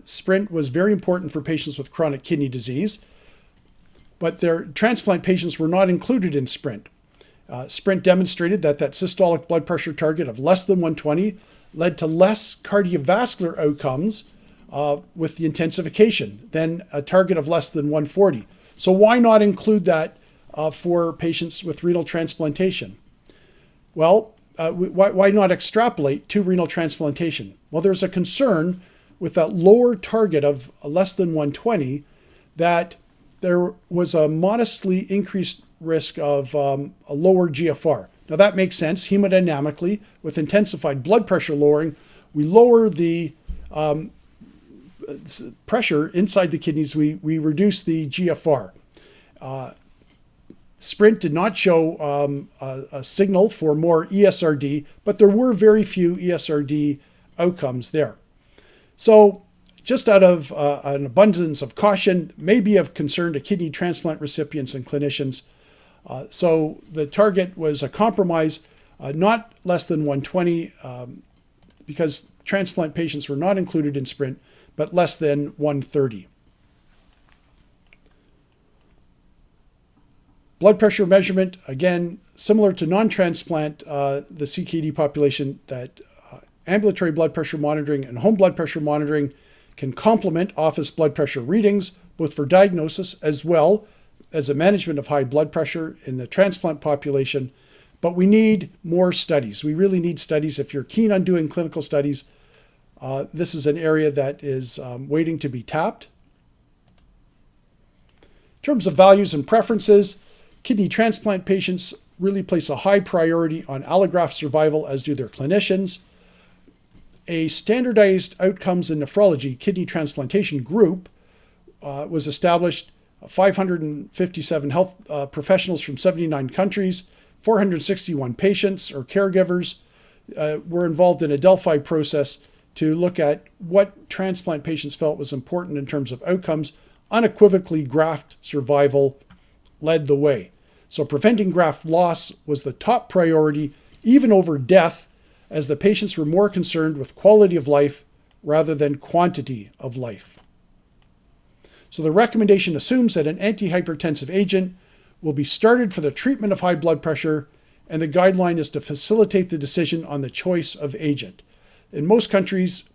SPRINT was very important for patients with chronic kidney disease, but their transplant patients were not included in SPRINT. SPRINT demonstrated that systolic blood pressure target of less than 120 led to less cardiovascular outcomes with the intensification than a target of less than 140. So why not include that for patients with renal transplantation? Well, why not extrapolate to renal transplantation? Well, there's a concern with that lower target of less than 120 that there was a modestly increased risk of a lower GFR. Now that makes sense hemodynamically. With intensified blood pressure lowering, we lower the pressure inside the kidneys, we reduce the GFR. SPRINT did not show a signal for more ESRD, but there were very few ESRD outcomes there. So just out of an abundance of caution, may be of concern to kidney transplant recipients and clinicians. So the target was a compromise, not less than 120, because transplant patients were not included in SPRINT, but less than 130. Blood pressure measurement, again, similar to non-transplant, the CKD population, that ambulatory blood pressure monitoring and home blood pressure monitoring can complement office blood pressure readings, both for diagnosis as well as a management of high blood pressure in the transplant population. But we need more studies. We really need studies. If you're keen on doing clinical studies, this is an area that is waiting to be tapped. In terms of values and preferences, kidney transplant patients really place a high priority on allograft survival, as do their clinicians. A standardized outcomes in nephrology kidney transplantation group was established. 557 health professionals from 79 countries, 461 patients or caregivers were involved in a Delphi process to look at what transplant patients felt was important in terms of outcomes. Unequivocally, graft survival led the way. So preventing graft loss was the top priority, even over death, as the patients were more concerned with quality of life rather than quantity of life. So the recommendation assumes that an antihypertensive agent will be started for the treatment of high blood pressure, and the guideline is to facilitate the decision on the choice of agent. In most countries,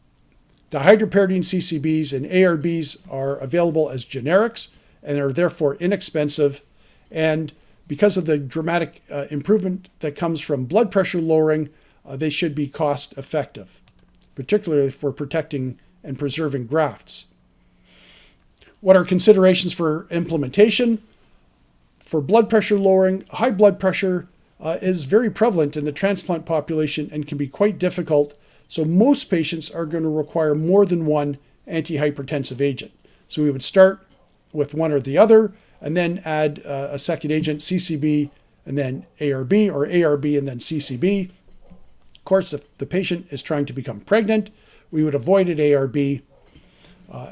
dihydropyridine CCBs and ARBs are available as generics and are therefore inexpensive. And because of the dramatic improvement that comes from blood pressure lowering, they should be cost effective, particularly if we're protecting and preserving grafts. What are considerations for implementation? For blood pressure lowering, high blood pressure is very prevalent in the transplant population and can be quite difficult. So most patients are going to require more than one antihypertensive agent. So we would start with one or the other and then add a second agent, CCB, and then ARB, or ARB and then CCB. Of course, if the patient is trying to become pregnant, we would avoid an ARB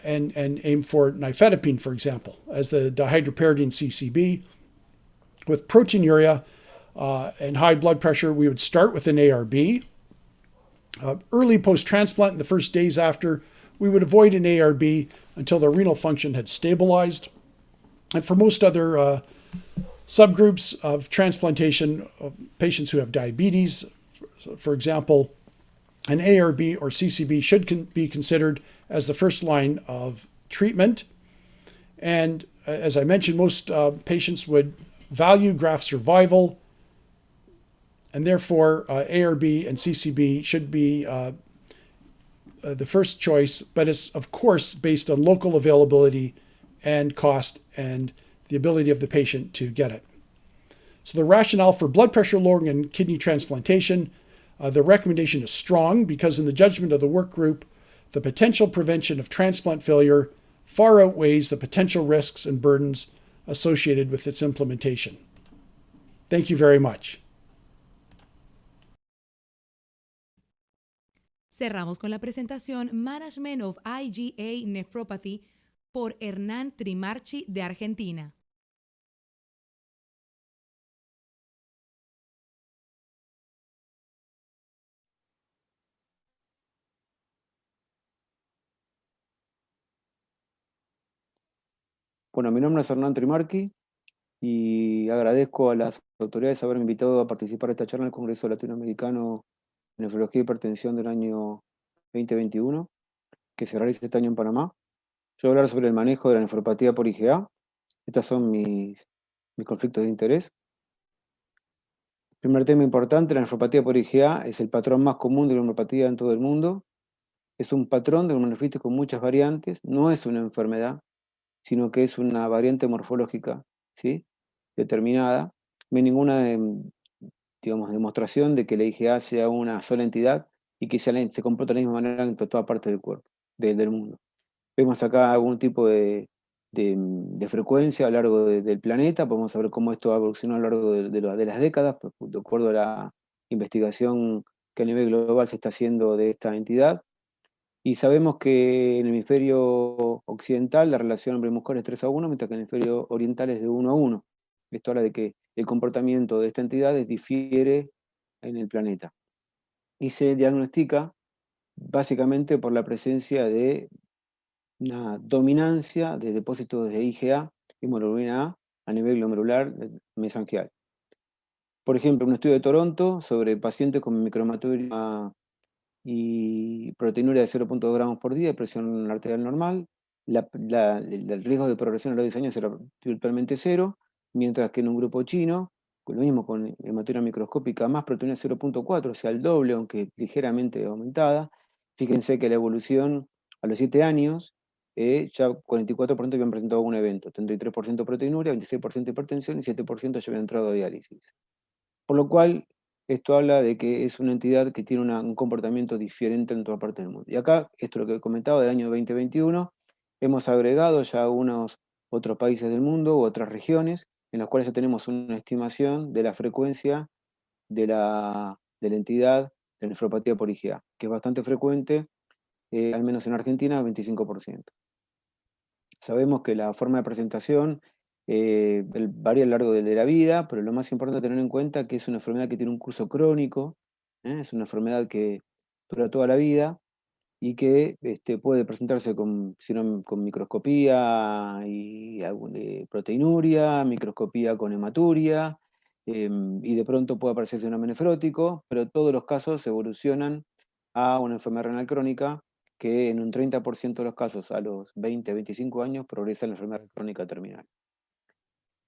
and aim for nifedipine, for example, as the dihydropyridine CCB. With proteinuria and high blood pressure, we would start with an ARB. Early post-transplant, in the first days after, we would avoid an ARB until the renal function had stabilized. And for most other subgroups of transplantation, patients who have diabetes, for example, an ARB or CCB should be considered as the first line of treatment. And as I mentioned, most patients would value graft survival, and therefore ARB and CCB should be the first choice, but it's of course based on local availability and cost and the ability of the patient to get it. So the rationale for blood pressure lowering in kidney transplantation, the recommendation is strong because in the judgment of the work group, the potential prevention of transplant failure far outweighs the potential risks and burdens associated with its implementation. Thank you very much. Cerramos con la presentación Management of IgA Nephropathy por Hernán Trimarchi de Argentina. Bueno, mi nombre es Hernán Trimarchi y agradezco a las autoridades haberme invitado a participar de esta charla en el Congreso Latinoamericano de Nefrología y Hipertensión del año 2021, que se realiza este año en Panamá. Yo voy a hablar sobre el manejo de la nefropatía por IgA. Estos son mis conflictos de interés. Primer tema importante, la nefropatía por IgA es el patrón más común de la neuropatía en todo el mundo. Es un patrón de nefritis con muchas variantes, no es una enfermedad, sino que es una variante morfológica, ¿sí?, determinada. No hay ninguna demostración de que la IgA sea una sola entidad y que se comporta de la misma manera en toda parte del cuerpo, del mundo. Vemos acá algún tipo de frecuencia a lo largo del planeta. Podemos saber cómo esto ha evolucionado a lo largo de las décadas, de acuerdo a la investigación que a nivel global se está haciendo de esta entidad. Y sabemos que en el hemisferio occidental la relación hombre-mujer es 3:1, mientras que en el hemisferio oriental es de 1:1. Esto habla de que el comportamiento de esta entidad difiere en el planeta. Y se diagnostica básicamente por la presencia de una dominancia de depósitos de IgA, hemoglobina a nivel glomerular mesangial. Por ejemplo, un estudio de Toronto sobre pacientes con microhematuria y proteinuria de 0.2 gramos por día, presión arterial normal, el riesgo de progresión a los 10 años era virtualmente cero, mientras que en un grupo chino, con lo mismo con hematuria microscópica más proteinuria 0.4, o sea, el doble, aunque ligeramente aumentada. Fíjense que la evolución a los 7 años, ya 44% habían presentado algún evento, 33% proteinuria, 26% hipertensión y 7% ya habían entrado a diálisis. Por lo cual, esto habla de que es una entidad que tiene un comportamiento diferente en toda parte del mundo. Y acá, esto es lo que comentaba del año 2021, hemos agregado ya algunos otros países del mundo u otras regiones en las cuales ya tenemos una estimación de la frecuencia de la entidad de nefropatía por IgA, que es bastante frecuente, al menos en Argentina, 25%. Sabemos que la forma de presentación varía a lo largo de la vida, pero lo más importante es tener en cuenta que es una enfermedad que tiene un curso crónico, es una enfermedad que dura toda la vida y que puede presentarse con microscopía y proteinuria, microscopía con hematuria, y de pronto puede aparecer fenómeno nefrótico, pero todos los casos evolucionan a una enfermedad renal crónica que en un 30% de los casos a los 20-25 años progresa en la enfermedad crónica terminal.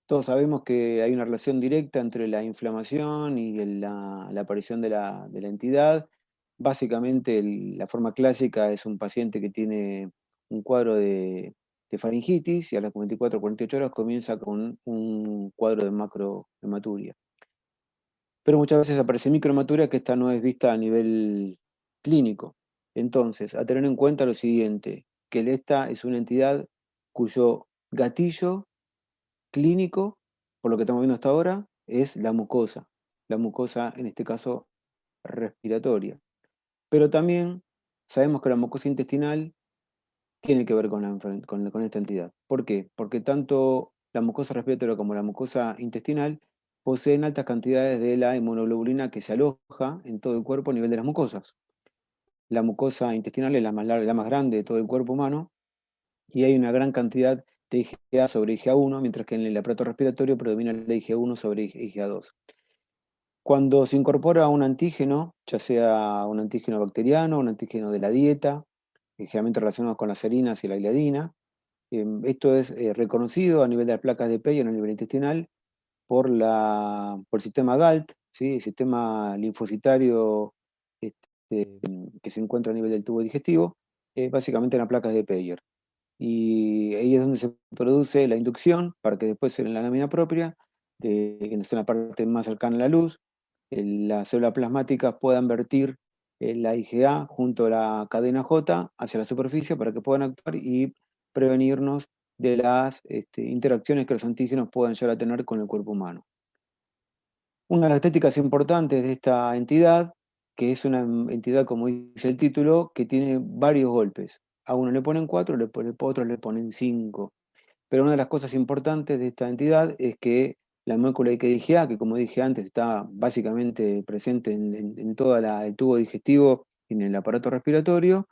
Todos sabemos que hay una relación directa entre la inflamación y la aparición de la entidad. Básicamente, la forma clásica es un paciente que tiene un cuadro de faringitis y a las 24 o 48 horas comienza con un cuadro de macrohematuria. Pero muchas veces aparece microhematuria que esta no es vista a nivel clínico. Entonces, a tener en cuenta lo siguiente, que esta es una entidad cuyo gatillo clínico, por lo que estamos viendo hasta ahora, es la mucosa. La mucosa, en este caso, respiratoria. Pero también sabemos que la mucosa intestinal tiene que ver con esta entidad. ¿Por qué? Porque tanto la mucosa respiratoria como la mucosa intestinal poseen altas cantidades de la inmunoglobulina que se aloja en todo el cuerpo a nivel de las mucosas. La mucosa intestinal es la más larga, la más grande de todo el cuerpo humano, y hay una gran cantidad de IgA sobre IgA1, mientras que en el aparato respiratorio predomina la IgA1 sobre IgA2. Cuando se incorpora un antígeno, ya sea un antígeno bacteriano, un antígeno de la dieta, generalmente relacionados con las serinas y la gliadina, esto es reconocido a nivel de las placas de Peyer a nivel intestinal por el sistema GALT, ¿sí? El sistema linfocitario que se encuentra a nivel del tubo digestivo, básicamente en las placas de Peyer. Y ahí es donde se produce la inducción para que después en la lámina propia, en la parte más cercana a la luz, las células plasmáticas puedan vertir la IgA junto a la cadena J hacia la superficie para que puedan actuar y prevenirnos de las interacciones que los antígenos puedan llegar a tener con el cuerpo humano. Una de las estéticas importantes de esta entidad, que es una entidad, como dice el título, que tiene varios golpes. A uno le ponen 4, a otros le ponen 5. Pero una de las cosas importantes de esta entidad es que la molécula IgA, que como dije antes, está básicamente presente en todo el tubo digestivo y en el aparato respiratorio,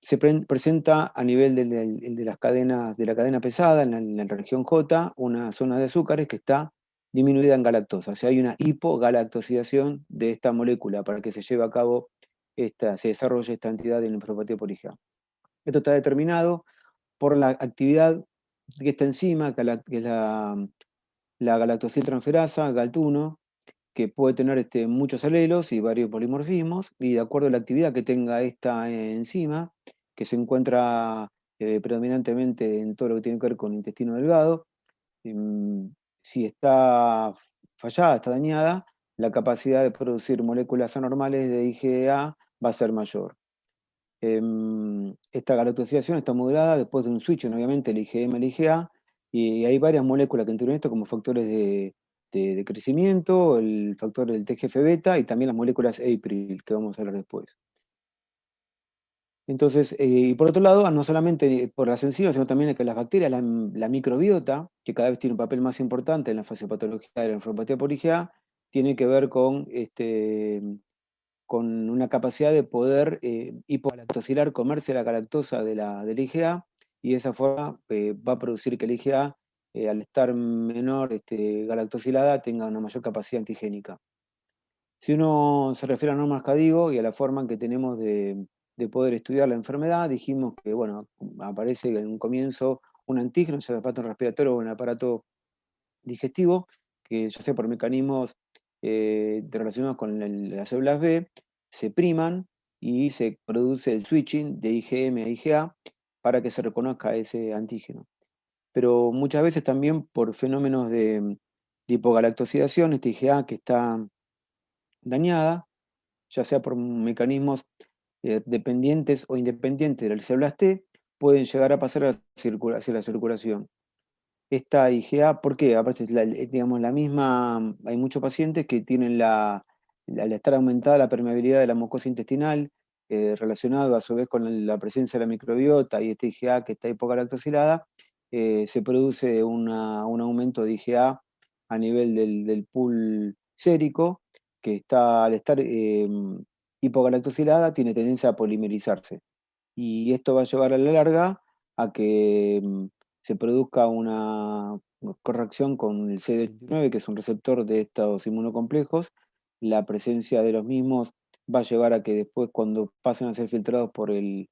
se presenta a nivel de las cadenas, de la cadena pesada, en la región J, una zona de azúcares que está disminuida en galactosa. O sea, hay una hipogalactosidación de esta molécula para que se lleve a cabo se desarrolle esta entidad de nefropatía por IgA. Esto está determinado por la actividad de esta enzima, que es la galactosiltransferasa, GALT1, que puede tener muchos alelos y varios polimorfismos, y de acuerdo a la actividad que tenga esta enzima, que se encuentra predominantemente en todo lo que tiene que ver con intestino delgado, si está fallada, está dañada, la capacidad de producir moléculas anormales de IgA va a ser mayor. Esta galactosidación está modulada después de un switch, obviamente, el IgM al IgA, y hay varias moléculas que intervienen esto, como factores de crecimiento, el factor del TGF-beta y también las moléculas April, que vamos a hablar después. Entonces, y por otro lado, no solamente por las enzimas, sino también que las bacterias, la microbiota, que cada vez tiene un papel más importante en la fisiopatología de la nefropatía por IgA, tiene que ver con una capacidad de poder hipogalactosilar, comerse la galactosa de la IgA, y de esa forma va a producir que la IgA, al estar menor galactosilada, tenga una mayor capacidad antigénica. Si uno se refiere a normas CADIGO y a la forma en que tenemos de poder estudiar la enfermedad, dijimos que, bueno, aparece en un comienzo un antígeno, sea el aparato respiratorio o el aparato digestivo, que ya sea por mecanismos relacionados con las células B, se priman y se produce el switching de IgM a IgA para que se reconozca ese antígeno. Pero muchas veces también por fenómenos de de hipogalactosidación, esta IgA que está dañada, ya sea por mecanismos dependientes o independientes de las células T, pueden llegar a pasar hacia la circulación. Esta IgA, ¿por qué? Aparte, digamos, hay muchos pacientes que tienen al estar aumentada la permeabilidad de la mucosa intestinal, relacionado a su vez con la presencia de la microbiota y esta IgA que está hipogalactosilada, se produce un aumento de IgA a nivel del pool sérico, que al estar hipogalactosilada tiene tendencia a polimerizarse. Y esto va a llevar a la larga a que se produzca una corrección con el CD89, que es un receptor de estos inmunocomplejos. La presencia de los mismos va a llevar a que después, cuando pasen a ser filtrados por el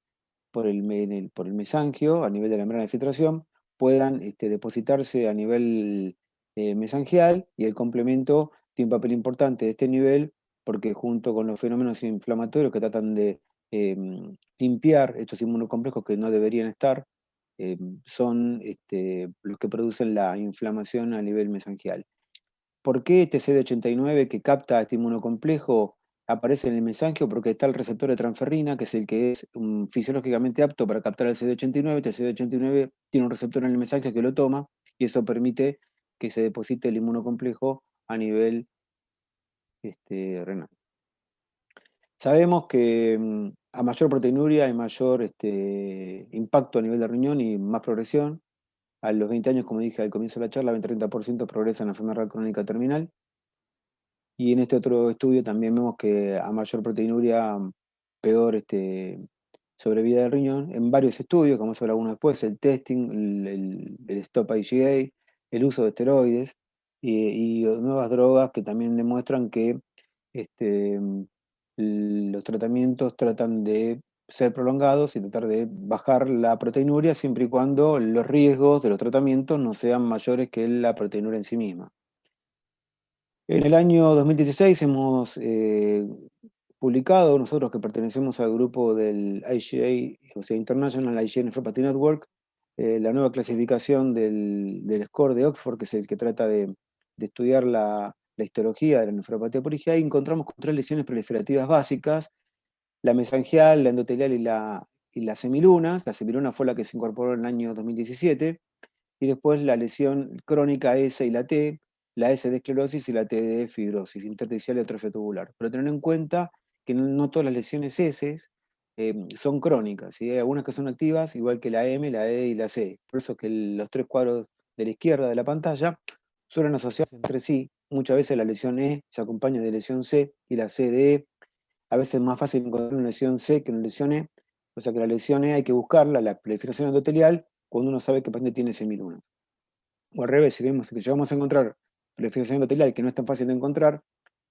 mesangio, a nivel de la membrana de filtración, puedan depositarse a nivel mesangial, y el complemento tiene un papel importante de este nivel, porque junto con los fenómenos inflamatorios que tratan de limpiar estos inmunocomplejos que no deberían estar, son los que producen la inflamación a nivel mesangial. ¿Por qué este CD89 que capta este inmunocomplejo aparece en el mesangio? Porque está el receptor de transferrina, que es el que es fisiológicamente apto para captar el CD89. Este CD89 tiene un receptor en el mesangio que lo toma, y eso permite que se deposite el inmunocomplejo a nivel renal. Sabemos que a mayor proteinuria hay mayor impacto a nivel de riñón y más progresión. A los 20 años, como dije al comienzo de la charla, 20-30% progresa en la enfermedad crónica terminal. Y en este otro estudio también vemos que a mayor proteinuria, peor sobrevida del riñón. En varios estudios, como vamos a hablar uno después, el testing, el stop IgA, el uso de esteroides y nuevas drogas que también demuestran que los tratamientos tratan de ser prolongados y tratar de bajar la proteinuria siempre y cuando los riesgos de los tratamientos no sean mayores que la proteinuria en sí misma. En el año 2016 hemos publicado, nosotros que pertenecemos al grupo del IgA, o sea, International IgA Nephropathy Network, la nueva clasificación del score de Oxford, que es el que trata de estudiar la histología de la nefropatía por IgA, y encontramos con 3 lesiones proliferativas básicas: la mesangial, la endotelial y las semilunas. La semiluna fue la que se incorporó en el año 2017, y después la lesión crónica S y la T, la S de esclerosis y la T de fibrosis intersticial y atrofia tubular. Pero tener en cuenta que no todas las lesiones S son crónicas, ¿sí? Hay algunas que son activas, igual que la M, la E y la C. Por eso es que los 3 cuadros de la izquierda de la pantalla suelen asociarse entre sí. Muchas veces la lesión E se acompaña de lesión C y la C de E. A veces es más fácil encontrar una lesión C que una lesión E, o sea que la lesión E hay que buscarla, la proliferación endotelial, cuando uno sabe que el paciente tiene semilunas. O al revés, si vemos que llegamos a encontrar proliferación endotelial que no es tan fácil de encontrar,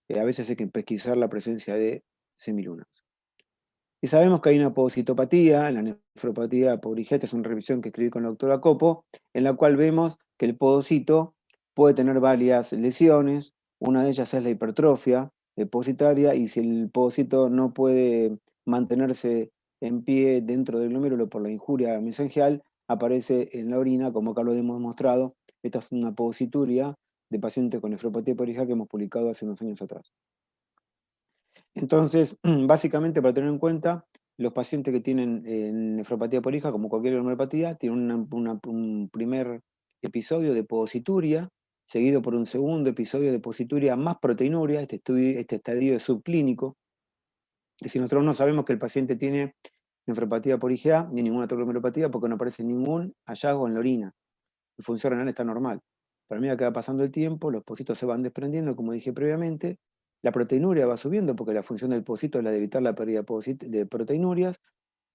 a veces hay que pesquisar la presencia de semilunas. Y sabemos que hay una podocitopatía, la nefropatía por IgA. Esta es una revisión que escribí con la doctora Copo, en la cual vemos que el podocito puede tener varias lesiones. Una de ellas es la hipertrofia depositaria, y si el podocito no puede mantenerse en pie dentro del glomérulo por la injuria mesangial, aparece en la orina, como acá lo hemos demostrado. Esta es una podocituria de pacientes con nefropatía por IgA que hemos publicado hace unos años atrás. Entonces, básicamente, para tener en cuenta, los pacientes que tienen nefropatía por IgA, como cualquier glomerulopatía, tienen un primer episodio de podocituria, seguido por un segundo episodio de podocituria más proteinuria. Este estadio es subclínico. Es decir, nosotros no sabemos que el paciente tiene nefropatía por IgA ni ninguna otra glomerulopatía, porque no aparece ningún hallazgo en la orina. La función renal está normal. Para medida que va pasando el tiempo, los pocitos se van desprendiendo, como dije previamente. La proteinuria va subiendo, porque la función del pocito es la de evitar la pérdida de proteinurias,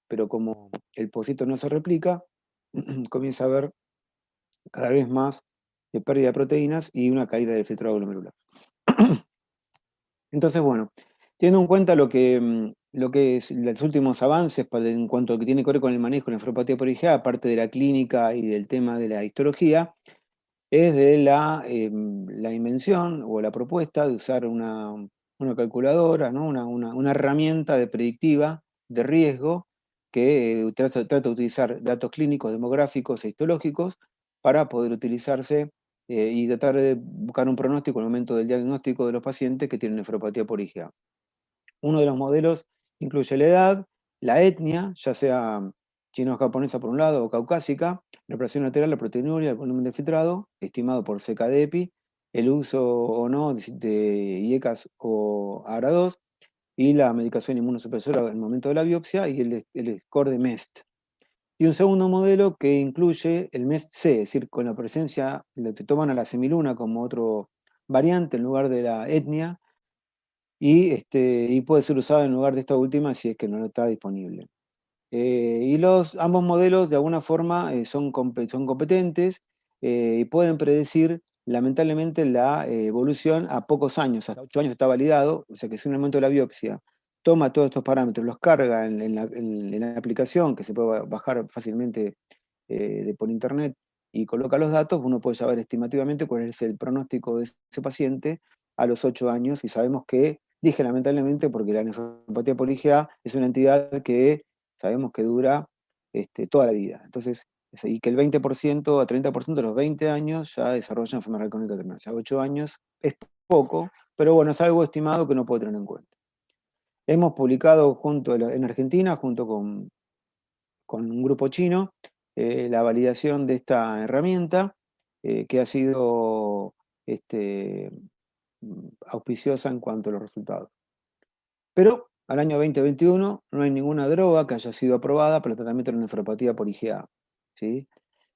pero como el pocito no se replica, comienza a haber cada vez más de pérdida de proteínas y una caída del filtrado glomerular. Entonces, bueno, teniendo en cuenta lo que es los últimos avances en cuanto a lo que tiene que ver con el manejo de la nefropatía por IgA, aparte de la clínica y del tema de la histología, es de la invención o la propuesta de usar una calculadora, ¿no? una herramienta predictiva de riesgo que trata de utilizar datos clínicos, demográficos e histológicos para poder utilizarse y tratar de buscar un pronóstico en el momento del diagnóstico de los pacientes que tienen nefropatía por IgA. Uno de los modelos incluye la edad, la etnia, ya sea chino-japonesa por un lado o caucásica, la presión arterial, la proteinuria, el volumen de filtrado, estimado por CKD-EPI, el uso o no de IECAS o ARA2, y la medicación inmunosupresora en el momento de la biopsia y el score de MEST. Y un segundo modelo que incluye el MEST-C, es decir, con la presencia, te toman a la semiluna como otro variante en lugar de la etnia, y puede ser usado en lugar de esta última si es que no está disponible. Y ambos modelos de alguna forma son competentes y pueden predecir lamentablemente la evolución a pocos años, hasta 8 años está validado, o sea que si en el momento de la biopsia toma todos estos parámetros, los carga en la aplicación que se puede bajar fácilmente por internet y coloca los datos, uno puede saber estimativamente cuál es el pronóstico de ese paciente a los 8 años y sabemos que, dije lamentablemente porque la nefropatía por IgA es una entidad que sabemos que dura toda la vida. Entonces, y que el 20% a 30% de los 20 años ya desarrollan enfermedad crónica terminal. Ya 8 años es poco, pero bueno, es algo estimado que uno puede tener en cuenta. Hemos publicado en Argentina, junto con un grupo chino, la validación de esta herramienta, que ha sido auspiciosa en cuanto a los resultados. Pero al año 2021 no hay ninguna droga que haya sido aprobada para el tratamiento de la nefropatía por IgA, ¿sí?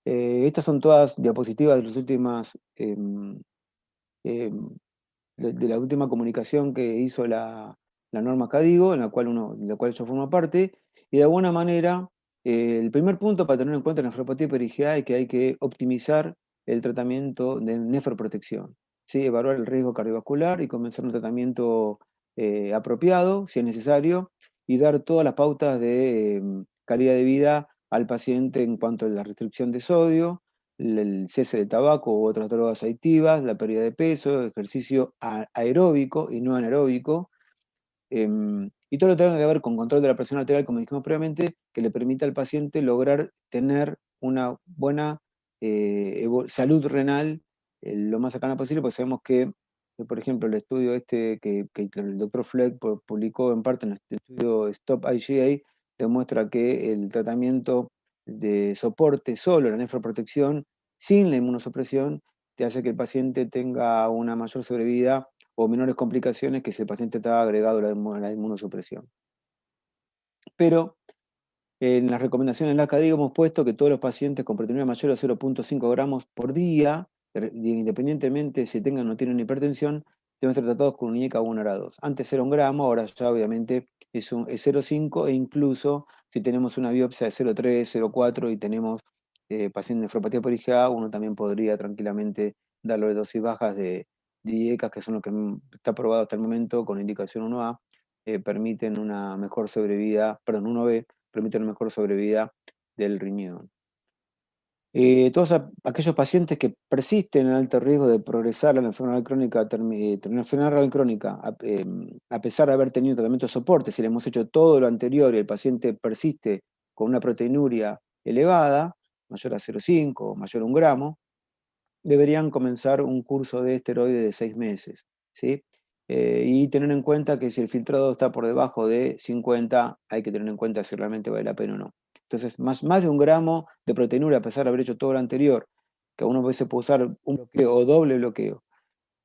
Estas son todas diapositivas de las últimas, de la última comunicación que hizo la norma CADIGO, en la cual yo formo parte, y de alguna manera, el primer punto para tener en cuenta la nefropatía por IgA es que hay que optimizar el tratamiento de nefroprotección, ¿sí? Evaluar el riesgo cardiovascular y comenzar un tratamiento apropiado, si es necesario, y dar todas las pautas de calidad de vida al paciente en cuanto a la restricción de sodio, el cese de tabaco u otras drogas adictivas, la pérdida de peso, ejercicio aeróbico y no anaeróbico, y todo lo que tenga que ver con control de la presión arterial, como dijimos previamente, que le permita al paciente lograr tener una buena salud renal lo más cercana posible, porque sabemos que, por ejemplo, el estudio que el doctor Fleck publicó en parte en el estudio Stop IgA, demuestra que el tratamiento de soporte solo, la nefroprotección, sin la inmunosupresión, te hace que el paciente tenga una mayor sobrevida o menores complicaciones que si el paciente está agregado a la inmunosupresión. Pero en las recomendaciones de la CADIGO hemos puesto que todos los pacientes con proteinuria mayor a 0.5 gramos por día, independientemente si tengan o no tienen hipertensión, deben ser tratados con un IECA o un ARA2. Antes era 1 gramo, ahora ya obviamente es 0.5 e incluso si tenemos una biopsia de 0.3, 0.4 y tenemos pacientes de nefropatía por IgA, uno también podría tranquilamente darle dosis bajas de IECAS, que son los que está aprobado hasta el momento con indicación 1A, permiten una mejor sobrevida, perdón, 1B, permiten una mejor sobrevida del riñón. Todos aquellos pacientes que persisten en alto riesgo de progresar a la enfermedad crónica, a pesar de haber tenido tratamiento de soporte, si le hemos hecho todo lo anterior y el paciente persiste con una proteinuria elevada, mayor a 0,5 o mayor a 1 gramo, deberían comenzar un curso de esteroides de 6 meses, ¿sí? Y tener en cuenta que si el filtrado está por debajo de 50, hay que tener en cuenta si realmente vale la pena o no. Entonces, más de 1 gramo de proteinuria, a pesar de haber hecho todo lo anterior, que uno a veces puede usar un bloqueo o doble bloqueo,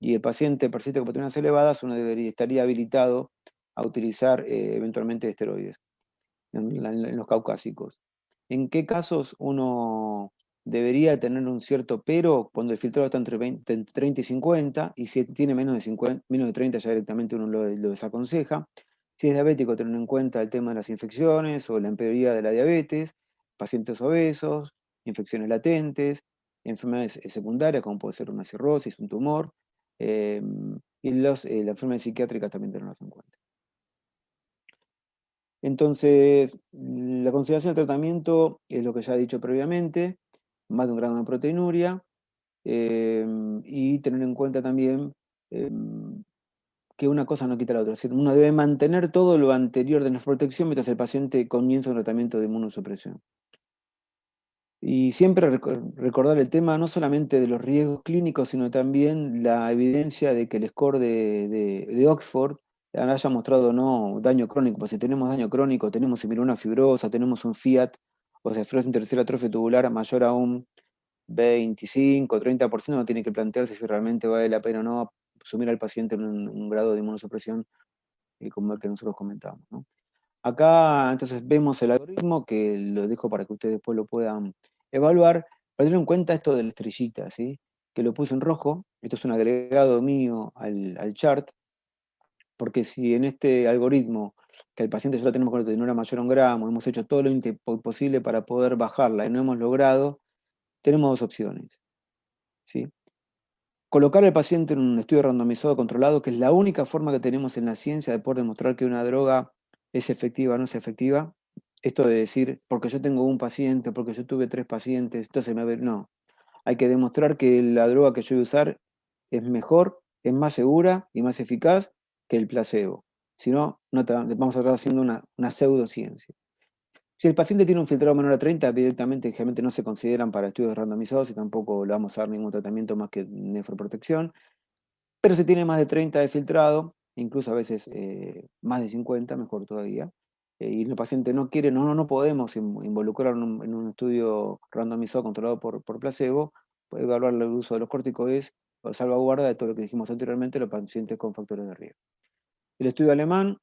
y el paciente persiste con proteinuras elevadas, uno estaría habilitado a utilizar eventualmente esteroides en los caucásicos. ¿En qué casos uno debería tener un cierto pero cuando el filtrado está entre 30 y 50, y si tiene menos de 30 ya directamente uno lo desaconseja? Si es diabético, tener en cuenta el tema de las infecciones o la empeoría de la diabetes, pacientes obesos, infecciones latentes, enfermedades secundarias como puede ser una cirrosis, un tumor, y las enfermedades psiquiátricas también tenerlas en cuenta. Entonces, la consideración del tratamiento es lo que ya he dicho previamente, más de 1 gramo de proteinuria, y tener en cuenta también que una cosa no quita la otra. Es decir, uno debe mantener todo lo anterior de nefroprotección mientras el paciente comienza un tratamiento de inmunosupresión. Y siempre recordar el tema no solamente de los riesgos clínicos, sino también la evidencia de que el score de Oxford haya mostrado no daño crónico. Pues si tenemos daño crónico, tenemos hemirona fibrosa, tenemos un Fiat, o sea, fibrosis intersticial atrofia tubular mayor a un 25-30%, no tiene que plantearse si realmente vale la pena o no sumir al paciente en un grado de inmunosupresión como el que nosotros comentamos, ¿no? Acá entonces vemos el algoritmo, que lo dejo para que ustedes después lo puedan evaluar, para tener en cuenta esto de la estrellita, ¿sí? Que lo puse en rojo. Esto es un agregado mío al chart, porque si en este algoritmo, que el paciente ya lo tenemos con tenora mayor a 1 gramo, hemos hecho todo lo posible para poder bajarla y no hemos logrado, tenemos dos opciones, ¿sí? Colocar al paciente en un estudio randomizado controlado, que es la única forma que tenemos en la ciencia de poder demostrar que una droga es efectiva o no es efectiva. Esto de decir, porque yo tengo un paciente, porque yo tuve 3 pacientes, entonces me va a ver. No. Hay que demostrar que la droga que yo voy a usar es mejor, es más segura y más eficaz que el placebo. Si no, vamos a estar haciendo una pseudociencia. Si el paciente tiene un filtrado menor a 30, directamente generalmente no se consideran para estudios randomizados y tampoco le vamos a dar ningún tratamiento más que nefroprotección. Pero si tiene más de 30 de filtrado, incluso a veces más de 50, mejor todavía, y el paciente no quiere, no podemos involucrarlo en un estudio randomizado controlado por placebo, puede evaluar el uso de los corticoides o salvaguarda de todo lo que dijimos anteriormente, los pacientes con factores de riesgo. El estudio alemán,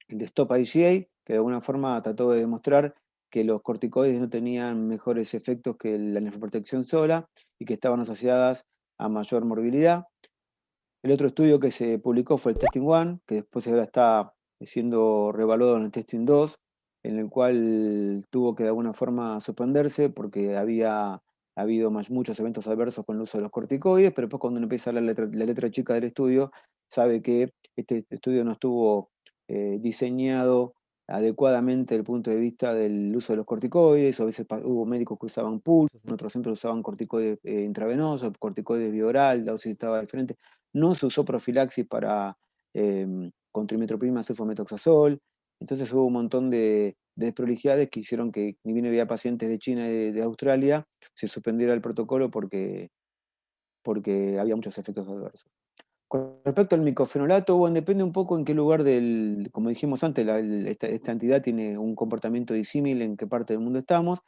el de Stop IgA, que de alguna forma trató de demostrar que los corticoides no tenían mejores efectos que la nefroprotección sola y que estaban asociadas a mayor morbilidad. El otro estudio que se publicó fue el Testing 1, que después ahora está siendo revaluado en el Testing 2, en el cual tuvo que de alguna forma suspenderse porque había habido muchos eventos adversos con el uso de los corticoides, pero después cuando uno empieza la letra chica del estudio, sabe que este estudio no estuvo diseñado adecuadamente desde el punto de vista del uso de los corticoides, o a veces hubo médicos que usaban pulsos, en otros centros usaban corticoides intravenosos, corticoides bioral, la dosis estaba diferente. No se usó profilaxis con trimetoprim, sulfametoxazol. Entonces hubo un montón de desprolijidades que hicieron que, ni bien había pacientes de China y de Australia, se suspendiera el protocolo porque había muchos efectos adversos. Con respecto al micofenolato, bueno, depende un poco en qué lugar como dijimos antes, esta entidad tiene un comportamiento disímil en qué parte del mundo estamos.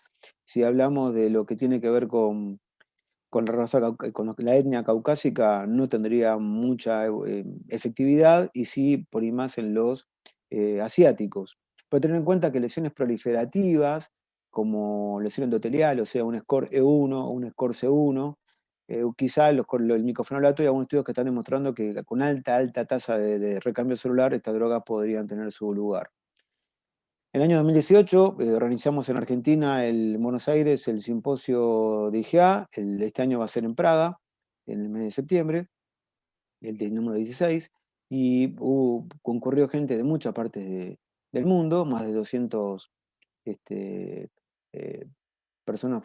Si hablamos de lo que tiene que ver con la etnia caucásica, no tendría mucha efectividad, y sí por ahí más en los asiáticos. Pero tener en cuenta que lesiones proliferativas, como lesión endotelial, o sea, un score E1 o un score C1, quizá el micofenolato, y algunos estudios que están demostrando que con alta tasa de recambio celular, estas drogas podrían tener su lugar. En el año 2018 organizamos en Argentina, en Buenos Aires, el simposio de IgA. Este año va a ser en Praga, en el mes de septiembre, el número 16, y concurrió gente de muchas partes del mundo, más de 200 personas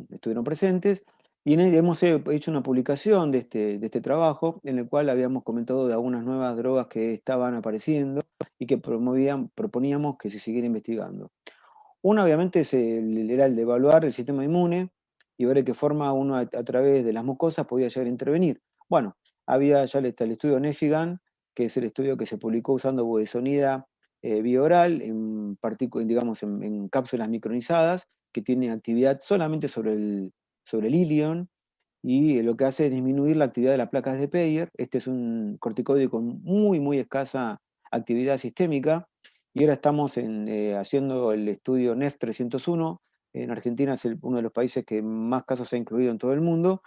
estuvieron presentes, y hemos hecho una publicación de este trabajo, en el cual habíamos comentado de algunas nuevas drogas que estaban apareciendo y que proponíamos que se siguiera investigando. Una, obviamente, era el de evaluar el sistema inmune y ver de qué forma uno a través de las mucosas podía llegar a intervenir. Bueno, había ya el estudio Nefigan, que es el estudio que se publicó usando budesonida bioral, digamos, en cápsulas micronizadas, que tiene actividad solamente sobre el ilion, y lo que hace es disminuir la actividad de las placas de Peyer. Este es un corticoide con muy escasa actividad sistémica, y ahora estamos haciendo el estudio NEF 301. En Argentina es uno de los países que más casos ha incluido en todo el mundo,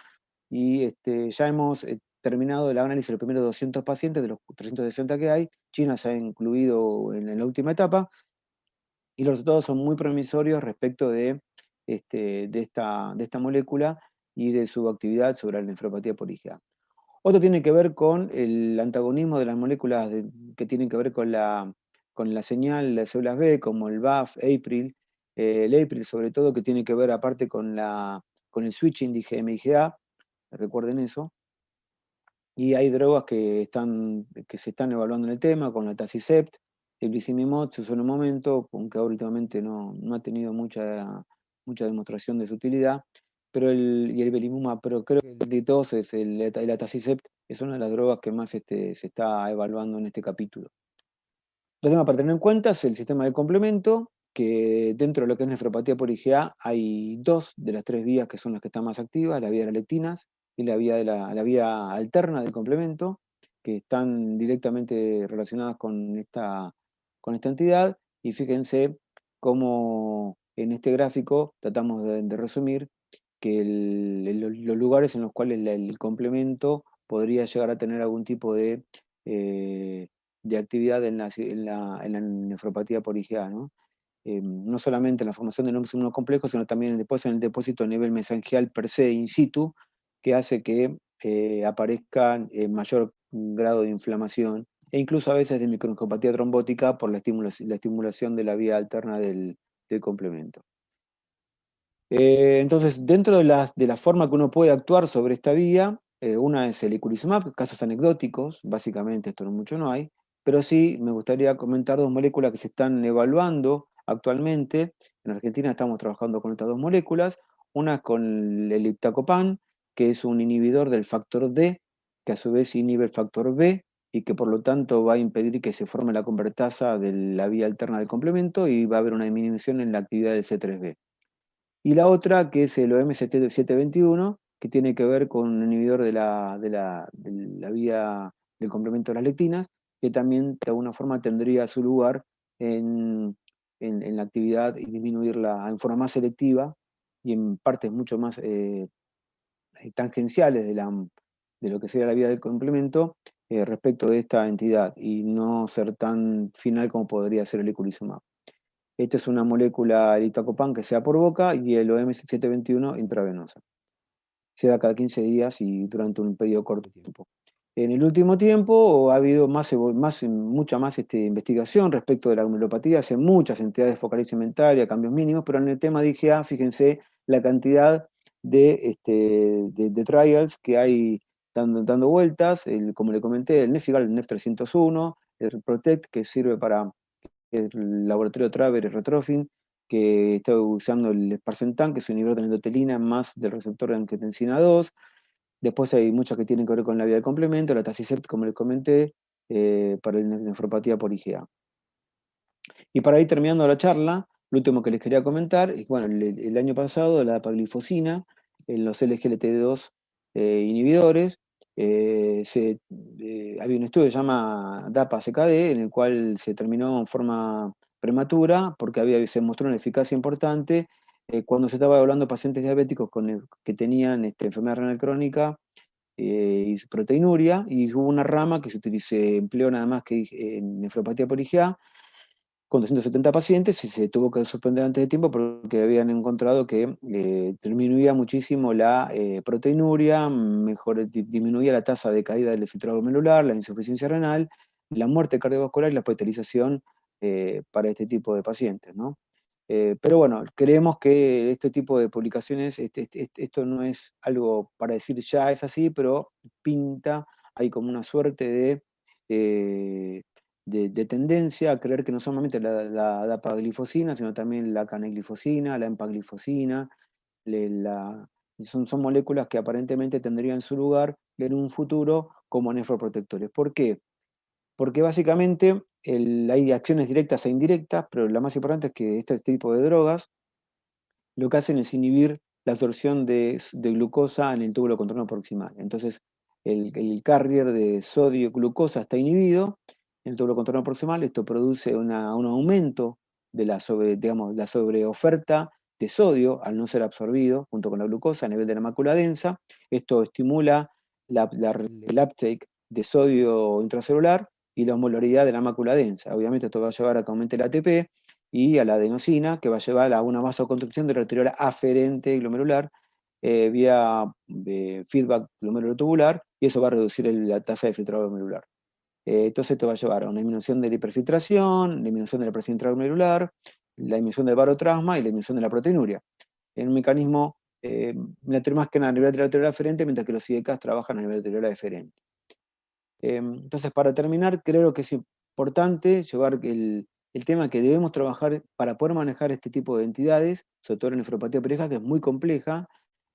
y ya hemos terminado el análisis de los primeros 200 pacientes de los 360 que hay. China se ha incluido en la última etapa, y los resultados son muy promisorios respecto de esta molécula y de su actividad sobre la nefropatía por IgA. Otro tiene que ver con el antagonismo de las moléculas que tienen que ver con la señal de células B, como el BAFF, APRIL, el APRIL sobre todo, que tiene que ver aparte con el switching de IgM-IgA, recuerden eso. Y hay drogas que se están evaluando en el tema, con el Tacicept, el Blicimimod se usó en un momento, aunque últimamente no ha tenido mucha mucha demostración de su utilidad, pero el belimumab, pero creo que el litosis, el atacicept, es una de las drogas que más se está evaluando en este capítulo. Otro tema para tener en cuenta es el sistema de complemento, que dentro de lo que es nefropatía por IgA hay 2 de las 3 vías que son las que están más activas, la vía de las lectinas y la vía alterna del complemento, que están directamente relacionadas con esta entidad. Y fíjense cómo en este gráfico tratamos de resumir que los lugares en los cuales el complemento podría llegar a tener algún tipo de actividad en la nefropatía por IgA, ¿no? No solamente en la formación de nódulos inmunocomplejos, sino también después en el depósito a nivel mesangial per se in situ, que hace que aparezca mayor grado de inflamación e incluso a veces de microangiopatía trombótica por la estimulación de la vía alterna del complemento. Entonces, dentro de la forma que uno puede actuar sobre esta vía, una es el eculizumab, casos anecdóticos, básicamente esto mucho no hay, pero sí me gustaría comentar 2 moléculas que se están evaluando actualmente. En Argentina estamos trabajando con estas 2 moléculas, una con el iptacopan, que es un inhibidor del factor D, que a su vez inhibe el factor B, y que por lo tanto va a impedir que se forme la convertasa de la vía alterna del complemento y va a haber una disminución en la actividad del C3b. Y la otra, que es el OM721, que tiene que ver con un inhibidor de la vía del complemento de las lectinas, que también de alguna forma tendría su lugar en la actividad y disminuirla en forma más selectiva y en partes mucho más tangenciales de lo que sería la vía del complemento respecto de esta entidad, y no ser tan final como podría ser el eculizumab. Esta es una molécula de iptacopan que se da por boca y el OM721 intravenosa. Se da cada 15 días y durante un periodo corto de tiempo. En el último tiempo ha habido mucha más investigación respecto de la homeopatía, hace muchas entidades focales inventarias, cambios mínimos, pero en el tema de IgA, fíjense la cantidad de trials que hay dando vueltas, como le comenté, el Nefigal, el NEF301, el Protect, que sirve para el laboratorio Traver y Retrofin, que está usando el Sparsentan, que es un inhibidor de endotelina más del receptor de angiotensina 2. Después hay muchas que tienen que ver con la vía del complemento, la tacicept, como les comenté, para la nefropatía por IgA. Y para ir terminando la charla, lo último que les quería comentar es, bueno, el año pasado la dapaglifosina en los LGLT2 inhibidores, había un estudio que se llama DAPA-CKD, en el cual se terminó en forma prematura, porque se mostró una eficacia importante cuando se estaba evaluando pacientes diabéticos que tenían enfermedad renal crónica y proteinuria, y hubo una rama que se empleó nada más que en nefropatía por IgA, con 270 pacientes, y se tuvo que suspender antes de tiempo porque habían encontrado que disminuía muchísimo la proteinuria, disminuía la tasa de caída del filtrado glomerular, la insuficiencia renal, la muerte cardiovascular y la hospitalización para este tipo de pacientes, ¿no? Pero bueno, creemos que este tipo de publicaciones, esto no es algo para decir ya es así, pero pinta, hay como una suerte de tendencia a creer que no solamente la dapaglifosina, sino también la canaglifosina, la empaglifosina, son moléculas que aparentemente tendrían su lugar en un futuro como nefroprotectores. ¿Por qué? Porque básicamente hay acciones directas e indirectas, pero la más importante es que este tipo de drogas lo que hacen es inhibir la absorción de glucosa en el túbulo contorno proximal. Entonces, el carrier de sodio-glucosa está inhibido en el túbulo contorno proximal. Esto produce un aumento de la sobreoferta de sodio al no ser absorbido junto con la glucosa a nivel de la mácula densa. Esto estimula el uptake de sodio intracelular y la osmolaridad de la mácula densa. Obviamente esto va a llevar a que aumente el ATP y a la adenosina, que va a llevar a una vasoconstricción de la arteriola aferente glomerular vía feedback glomerulotubular, y eso va a reducir la tasa de filtrado glomerular. Entonces esto va a llevar a una disminución de la hiperfiltración, la disminución de la presión intraglomerular, la disminución del barotrauma y la disminución de la proteinuria. En un mecanismo más que a nivel de la arteriola aferente, mientras que los IECAS trabajan a nivel de la arteriola deferente. Entonces, para terminar, creo que es importante llevar el tema que debemos trabajar para poder manejar este tipo de entidades, sobre todo la nefropatía perejil, que es muy compleja,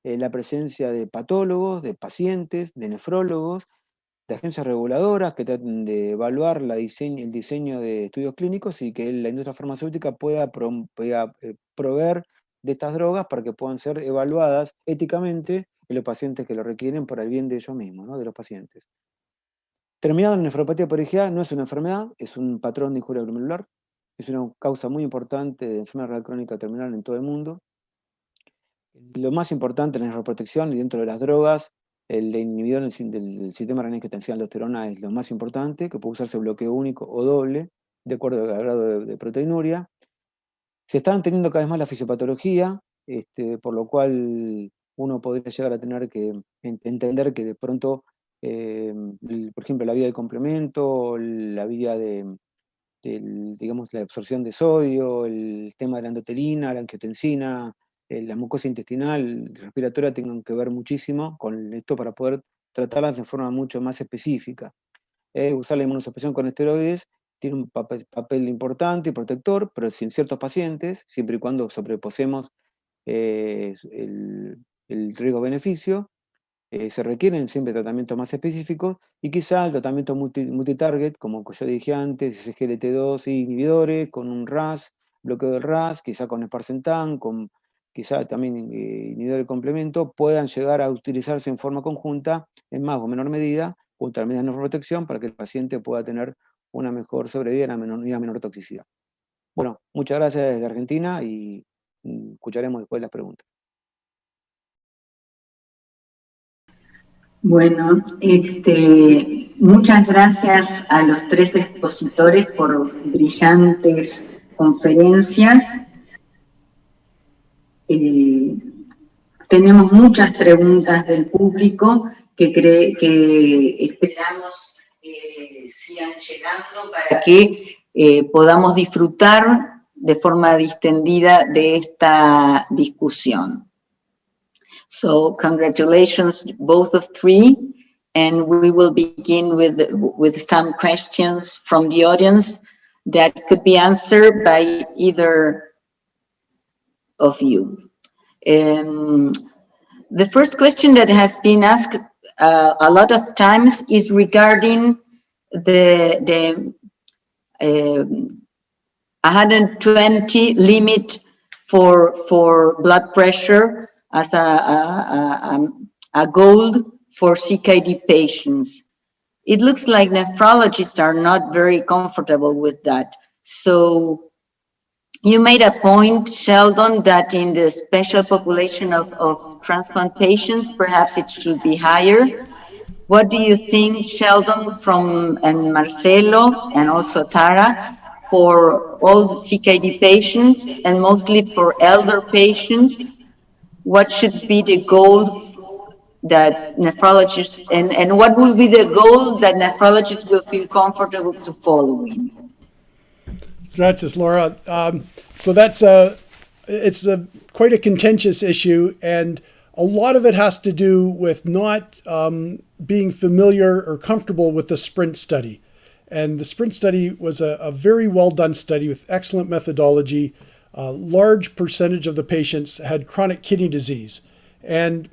la presencia de patólogos, de pacientes, de nefrólogos, de agencias reguladoras que traten de evaluar el diseño de estudios clínicos y que la industria farmacéutica pueda proveer de estas drogas para que puedan ser evaluadas éticamente en los pacientes que lo requieren para el bien de ellos mismos, ¿no? De los pacientes. Terminado en nefropatía por IgA, no es una enfermedad, es un patrón de injuria glomerular, es una causa muy importante de enfermedad renal crónica terminal en todo el mundo. Lo más importante en la nefroprotección y dentro de las drogas, el inhibidor del sistema renal angiotensina aldosterona es lo más importante, que puede usarse bloqueo único o doble, de acuerdo al grado de proteinuria. Se está entendiendo cada vez más la fisiopatología, por lo cual uno podría llegar a tener que entender que de pronto, por ejemplo, la vía del complemento, la vía digamos, la absorción de sodio, el tema de la endotelina, la angiotensina, la mucosa intestinal, respiratoria, tengan que ver muchísimo con esto para poder tratarlas de forma mucho más específica. Usar la inmunosupresión con esteroides tiene un papel importante y protector, pero en ciertos pacientes, siempre y cuando sobreposemos el riesgo-beneficio, se requieren siempre tratamientos más específicos y quizá el tratamiento multitarget, como yo dije antes, SGLT2 inhibidores, con un RAS, bloqueo del RAS, quizá con Sparsentan, con quizá también inhibidor de complemento, puedan llegar a utilizarse en forma conjunta, en más o menor medida, contra medidas de nefroprotección para que el paciente pueda tener una mejor sobrevida y una menor toxicidad. Bueno, muchas gracias desde Argentina y escucharemos después las preguntas. Bueno, muchas gracias a los tres expositores por brillantes conferencias. Tenemos muchas preguntas del público que esperamos sigan llegando para que podamos disfrutar de forma distendida de esta discusión. So congratulations, both of three, and we will begin with some questions from the audience that could be answered by either of you. The first question that has been asked a lot of times is regarding the 120 limit for blood pressure as a goal for CKD patients. It looks like nephrologists are not very comfortable with that. So you made a point, Sheldon, that in the special population of transplant patients, perhaps it should be higher. What do you think, Sheldon, and Marcelo, and also Tara, for all CKD patients and mostly for elder patients? What should be the goal that nephrologists, and what will be the goal that nephrologists will feel comfortable to following? Gracias, Laura. So that's it's quite a contentious issue, and a lot of it has to do with not being familiar or comfortable with the SPRINT study. And the SPRINT study was a very well done study with excellent methodology. A large percentage of the patients had chronic kidney disease. And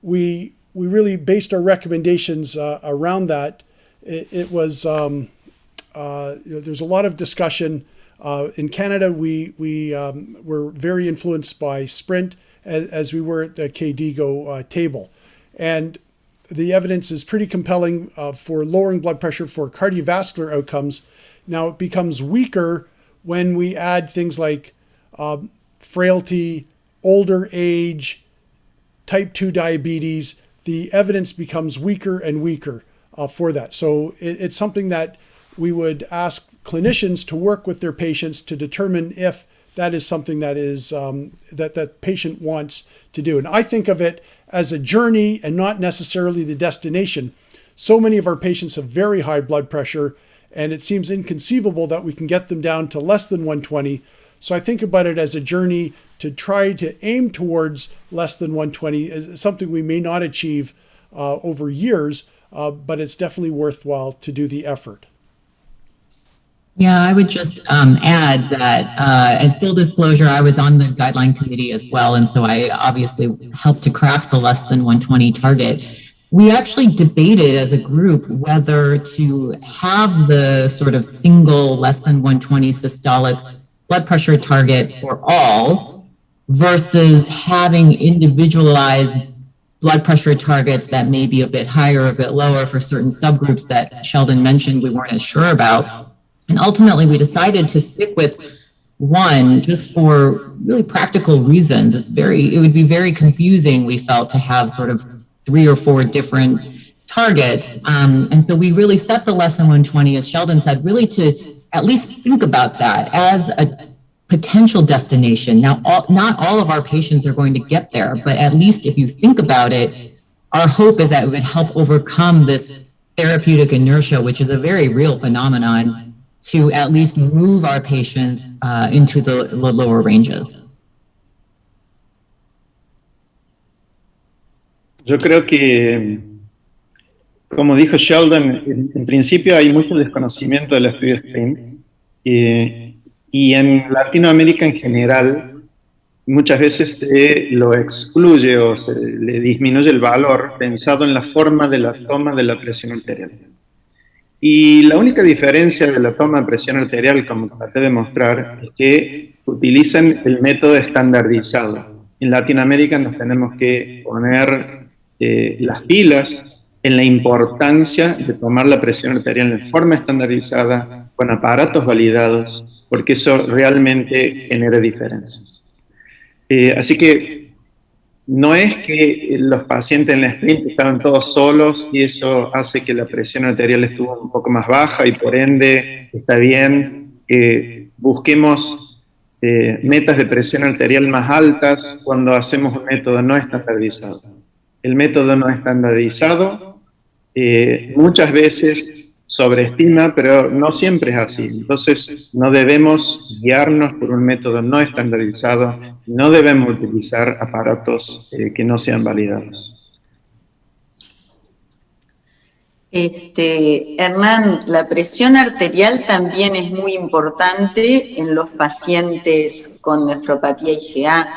we really based our recommendations around that. It was, there's a lot of discussion. In Canada, we were very influenced by SPRINT as we were at the KDIGO table. And the evidence is pretty compelling for lowering blood pressure for cardiovascular outcomes. Now, it becomes weaker when we add things like frailty, older age, type 2 diabetes. The evidence becomes weaker and weaker for that. So it's something that we would ask clinicians to work with their patients to determine if that is something that is that patient wants to do. And I think of it as a journey and not necessarily the destination. So many of our patients have very high blood pressure, and it seems inconceivable that we can get them down to less than 120. So I think about it as a journey to try to aim towards less than 120 is something we may not achieve over years, but it's definitely worthwhile to do the effort. Yeah, I would just add that as full disclosure, I was on the guideline committee as well. And so I obviously helped to craft the less than 120 target. We actually debated as a group whether to have the sort of single less than 120 systolic blood pressure target for all versus having individualized blood pressure targets that may be a bit higher or a bit lower for certain subgroups that Sheldon mentioned we weren't as sure about. And ultimately, we decided to stick with one just for really practical reasons. It would be very confusing, we felt, to have sort of 3 or 4 different targets. And so we really set the less than 120, as Sheldon said, really to at least think about that as a potential destination. Now, not all of our patients are going to get there, but at least if you think about it, our hope is that it would help overcome this therapeutic inertia, which is a very real phenomenon, to at least move our patients into the lower ranges. Yo creo que, como dijo Sheldon, en principio hay mucho desconocimiento del estudio SPRINT y en Latinoamérica en general muchas veces se lo excluye o se le disminuye el valor pensado en la forma de la toma de la presión arterial. Y la única diferencia de la toma de presión arterial, como traté de mostrar, es que utilizan el método estandarizado. En Latinoamérica nos tenemos que poner las pilas en la importancia de tomar la presión arterial en forma estandarizada, con aparatos validados, porque eso realmente genera diferencias. Así que no es que los pacientes en la SPRINT estaban todos solos y eso hace que la presión arterial estuvo un poco más baja y por ende está bien que busquemos metas de presión arterial más altas cuando hacemos un método no estandarizado. El método no estandarizado muchas veces sobreestima, pero no siempre es así. Entonces no debemos guiarnos por un método no estandarizado, no debemos utilizar aparatos que no sean validados. Hernán, la presión arterial también es muy importante en los pacientes con nefropatía IgA,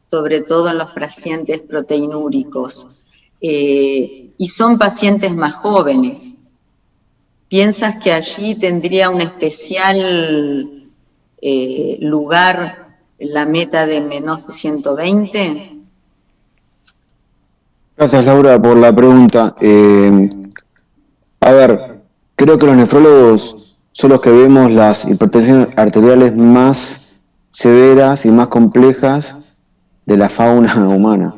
sobre todo en los pacientes proteinúricos, y son pacientes más jóvenes. ¿Piensas que allí tendría un especial lugar la meta de menos de 120? Gracias, Laura, por la pregunta. A ver, creo que los nefrólogos son los que vemos las hipertensiones arteriales más severas y más complejas de la fauna humana.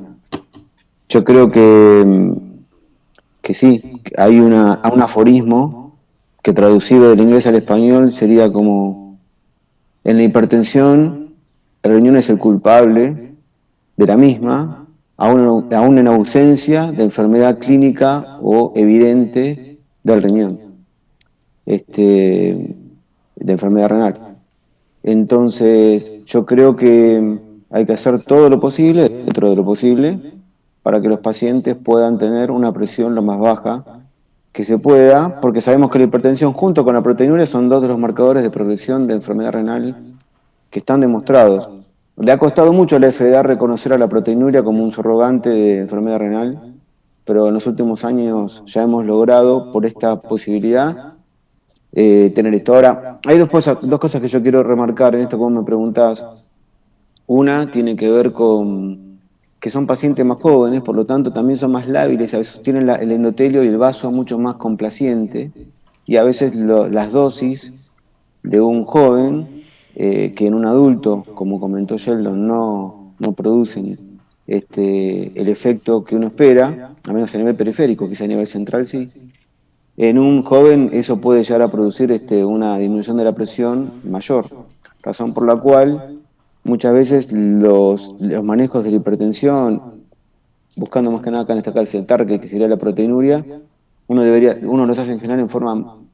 Yo creo que sí, hay un aforismo que traducido del inglés al español sería como: en la hipertensión, el riñón es el culpable de la misma, aún en ausencia de enfermedad clínica o evidente del riñón, de enfermedad renal. Entonces, yo creo que hay que hacer todo lo posible, dentro de lo posible, para que los pacientes puedan tener una presión lo más baja que se pueda, porque sabemos que la hipertensión junto con la proteinuria son dos de los marcadores de progresión de enfermedad renal que están demostrados. Le ha costado mucho a la FDA reconocer a la proteinuria como un surrogante de enfermedad renal, pero en los últimos años ya hemos logrado, por esta posibilidad, tener esto. Ahora, hay dos cosas que yo quiero remarcar en esto, como me preguntás. Una tiene que ver con que son pacientes más jóvenes, por lo tanto también son más lábiles, a veces tienen el endotelio y el vaso mucho más complaciente, y a veces las dosis de un joven que en un adulto, como comentó Sheldon, no producen el efecto que uno espera, a menos a nivel periférico, quizá a nivel central sí. En un joven eso puede llegar a producir una disminución de la presión mayor, razón por la cual muchas veces los manejos de la hipertensión, buscando más que nada acá en esta cárcel el target, que sería la proteinuria, uno los hace en general en forma un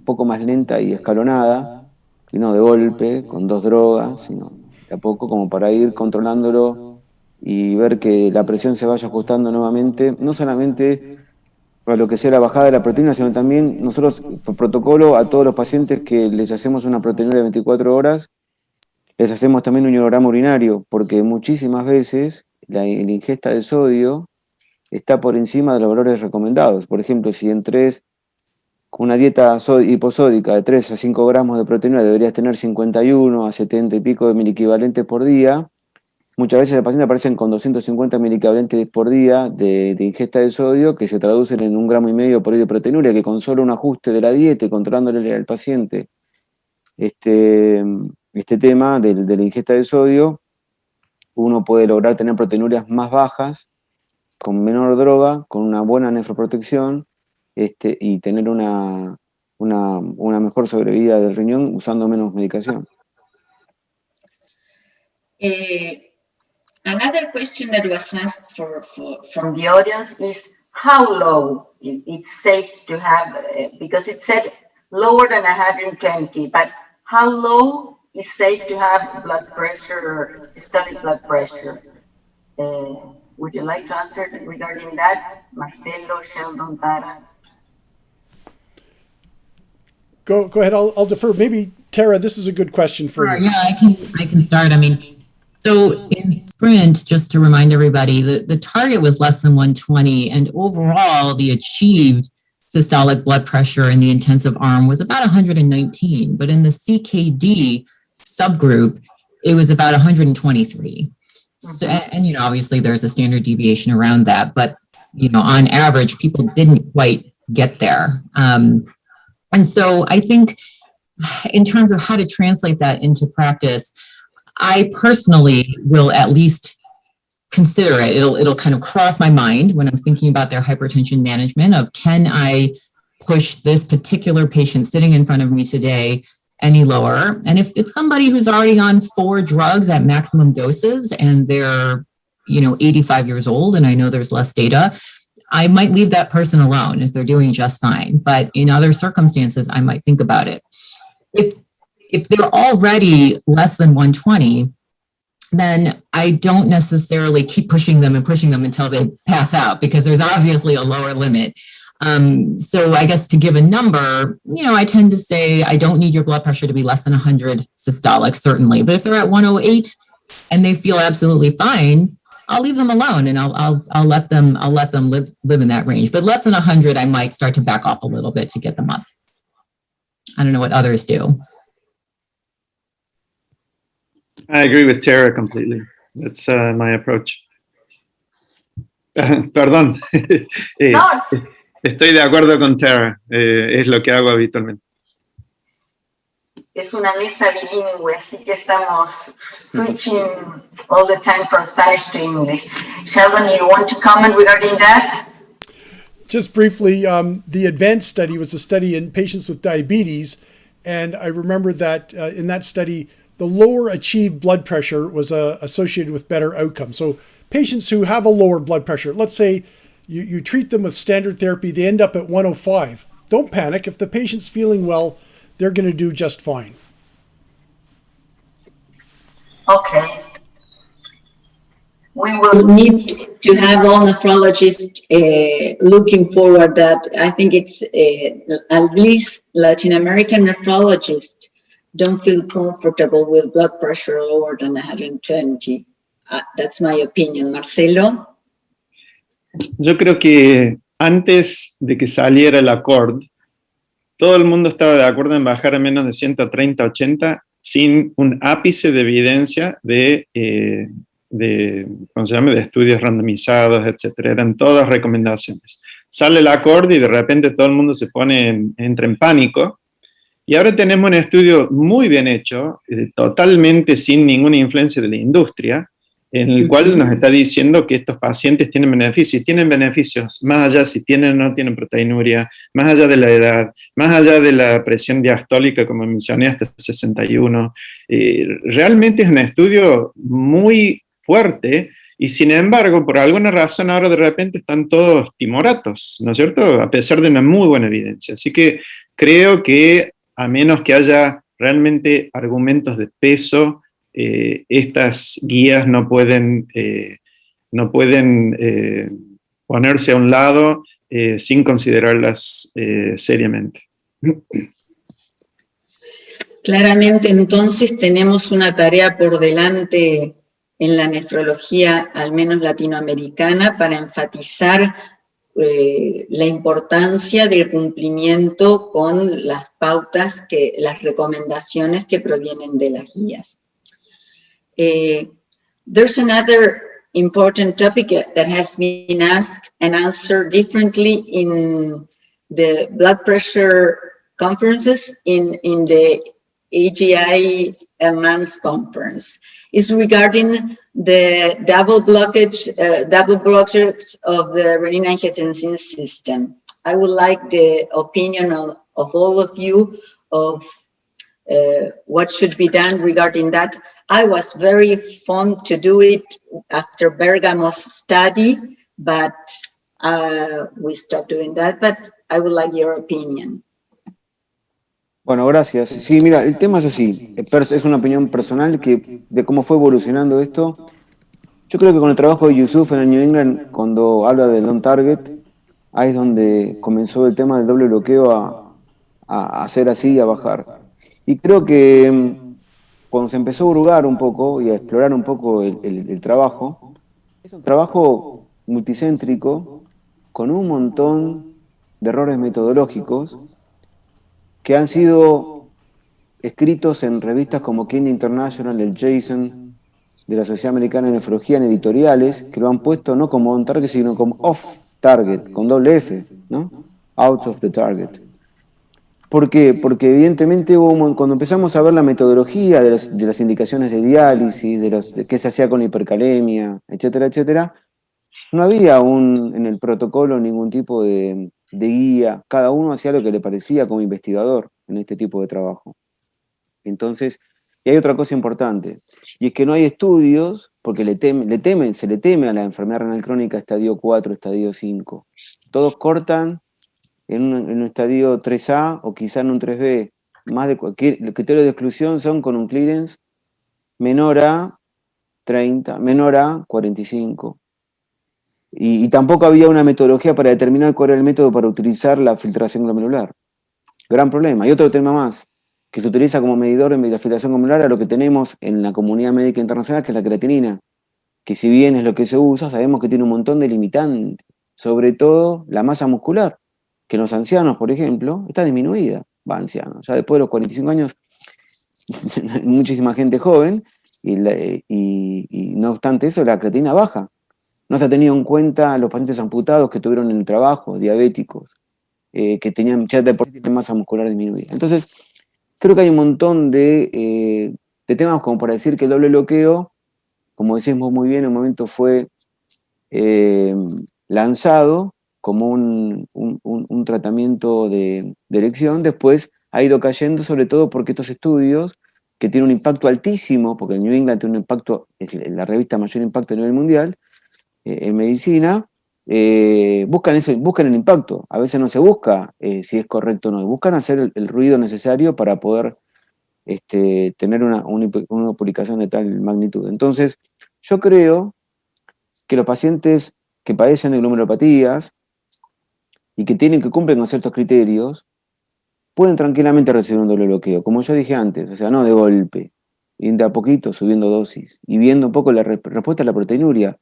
poco más lenta y escalonada, y no de golpe, con 2 drogas, sino de a poco, como para ir controlándolo y ver que la presión se vaya ajustando nuevamente, no solamente para lo que sea la bajada de la proteína, sino también nosotros, por protocolo, a todos los pacientes que les hacemos una proteinuria de 24 horas, les hacemos también un hidrograma urinario, porque muchísimas veces la ingesta de sodio está por encima de los valores recomendados. Por ejemplo, si en con una dieta hiposódica de 3 a 5 gramos de proteína deberías tener 51 a 70 y pico de miliequivalentes por día. Muchas veces los pacientes aparecen con 250 miliequivalentes por día de ingesta de sodio, que se traducen en 1,5 gramos por día de proteinuria, que con solo un ajuste de la dieta y controlándole al paciente este tema de la ingesta de sodio, uno puede lograr tener proteinurias más bajas, con menor droga, con una buena nefroprotección, y tener una mejor sobrevida del riñón usando menos medicación. Another question that was asked from the audience is how low it's safe to have, because it said lower than 120, but how low is safe to have blood pressure, systolic blood pressure? Would you like to answer regarding that? Marcelo, Sheldon, Tara? Go ahead. I'll defer. Maybe Tara, this is a good question for you. Yeah, I can start. I mean, so in SPRINT, just to remind everybody, the target was less than 120, and overall the achieved systolic blood pressure in the intensive arm was about 119, but in the CKD subgroup, it was about 123. So, and obviously there's a standard deviation around that, but on average, people didn't quite get there. And so I think in terms of how to translate that into practice, I personally will at least consider it. It'll kind of cross my mind when I'm thinking about their hypertension management of, can I push this particular patient sitting in front of me today any lower? And if it's somebody who's already on 4 drugs at maximum doses and they're 85 years old, and I know there's less data, I might leave that person alone if they're doing just fine. But in other circumstances, I might think about it. If they're already less than 120, then I don't necessarily keep pushing them until they pass out, because there's obviously a lower limit. So I guess to give a number, I tend to say I don't need your blood pressure to be less than 100 systolic, certainly. But if they're at 108 and they feel absolutely fine, I'll leave them alone, and I'll let them live in that range. But less than 100, I might start to back off a little bit to get them up. I don't know what others do. I agree with Tara completely. That's my approach. Perdón. Estoy de acuerdo con Tara. Es lo que hago habitualmente. Es una mesa bilingüe, así que estamos switching all the time from Spanish to English. Sheldon, you want to comment regarding that? Just briefly, the ADVANCE study was a study in patients with diabetes, and I remember that in that study, the lower achieved blood pressure was associated with better outcomes. So patients who have a lower blood pressure, let's say you treat them with standard therapy, they end up at 105. Don't panic. If the patient's feeling well, they're going to do just fine. Okay. We will need to have all nephrologists looking forward that. I think it's at least Latin American nephrologists don't feel comfortable with blood pressure lower than 120. That's my opinion. Marcelo? Yo creo que antes de que saliera el ACCORD, todo el mundo estaba de acuerdo en bajar a menos de 130-80 sin un ápice de evidencia de ¿cómo se llama?, de estudios randomizados, etc. Eran todas recomendaciones. Sale el ACCORD y de repente todo el mundo se entra en pánico. Y ahora tenemos un estudio muy bien hecho, totalmente sin ninguna influencia de la industria, en el cual nos está diciendo que estos pacientes tienen beneficios, y tienen beneficios más allá si tienen o no tienen proteinuria, más allá de la edad, más allá de la presión diastólica, como mencioné, hasta 61. Realmente es un estudio muy fuerte, y sin embargo, por alguna razón ahora de repente están todos timoratos, ¿no es cierto?, a pesar de una muy buena evidencia. Así que creo que a menos que haya realmente argumentos de peso, estas guías no pueden ponerse a un lado sin considerarlas seriamente. Claramente, entonces, tenemos una tarea por delante en la nefrología, al menos latinoamericana, para enfatizar la importancia del cumplimiento con las pautas, las recomendaciones que provienen de las guías. There's another important topic that has been asked and answered differently in the blood pressure conferences in the AGI Hermans conference. Is regarding the double blockage of the renin-angiotensin system. I would like the opinion of all of you of what should be done regarding that. I was very fond to do it after Bergamo's study, but we stopped doing that, but I would like your opinion. Bueno, gracias. Sí, mira, el tema es así. Es una opinión personal de cómo fue evolucionando esto. Yo creo que con el trabajo de Yusuf en el New England, cuando habla del on-target, ahí es donde comenzó el tema del doble bloqueo a hacer así, a bajar. Y creo que cuando se empezó a hurgar un poco y a explorar un poco el trabajo, es un trabajo multicéntrico con un montón de errores metodológicos que han sido escritos en revistas como Kidney International, el Jason, de la Sociedad Americana de Nefrología, en editoriales, que lo han puesto no como on target, sino como off target, con doble F, ¿no? Out of the target. ¿Por qué? Porque evidentemente cuando empezamos a ver la metodología de las indicaciones de diálisis, de qué se hacía con hipercalemia, etcétera, etcétera, no había en el protocolo ningún tipo de guía. Cada uno hacía lo que le parecía como investigador en este tipo de trabajo. Entonces, y hay otra cosa importante, y es que no hay estudios, porque se le teme a la enfermedad renal crónica estadio 4, estadio 5. Todos cortan en un estadio 3A o quizá en un 3B. Los criterios de exclusión son con un clearance menor a 30, menor a 45. Y tampoco había una metodología para determinar cuál era el método para utilizar la filtración glomerular. Gran problema. Y otro tema más, que se utiliza como medidor en la filtración glomerular a lo que tenemos en la comunidad médica internacional, que es la creatinina, que si bien es lo que se usa, sabemos que tiene un montón de limitantes, sobre todo la masa muscular, que en los ancianos, por ejemplo, está disminuida. Va, ancianos, ya después de los 45 años, muchísima gente joven, y no obstante eso, la creatinina baja. No se ha tenido en cuenta los pacientes amputados que tuvieron en el trabajo, diabéticos, que tenían ya de por sí masa muscular disminuida. Entonces, creo que hay un montón de temas como para decir que el doble bloqueo, como decimos muy bien, en un momento fue lanzado como un tratamiento de elección, después ha ido cayendo, sobre todo porque estos estudios, que tienen un impacto altísimo, porque el New England tiene un impacto, es la revista mayor impacto a nivel mundial, en medicina, buscan el impacto. A veces no se busca si es correcto o no, buscan hacer el ruido necesario para poder tener una publicación de tal magnitud. Entonces, yo creo que los pacientes que padecen de glomerulopatías y que cumplen con ciertos criterios, pueden tranquilamente recibir un doble bloqueo, como yo dije antes, o sea, no de golpe, y de a poquito subiendo dosis, y viendo un poco la respuesta a la proteinuria.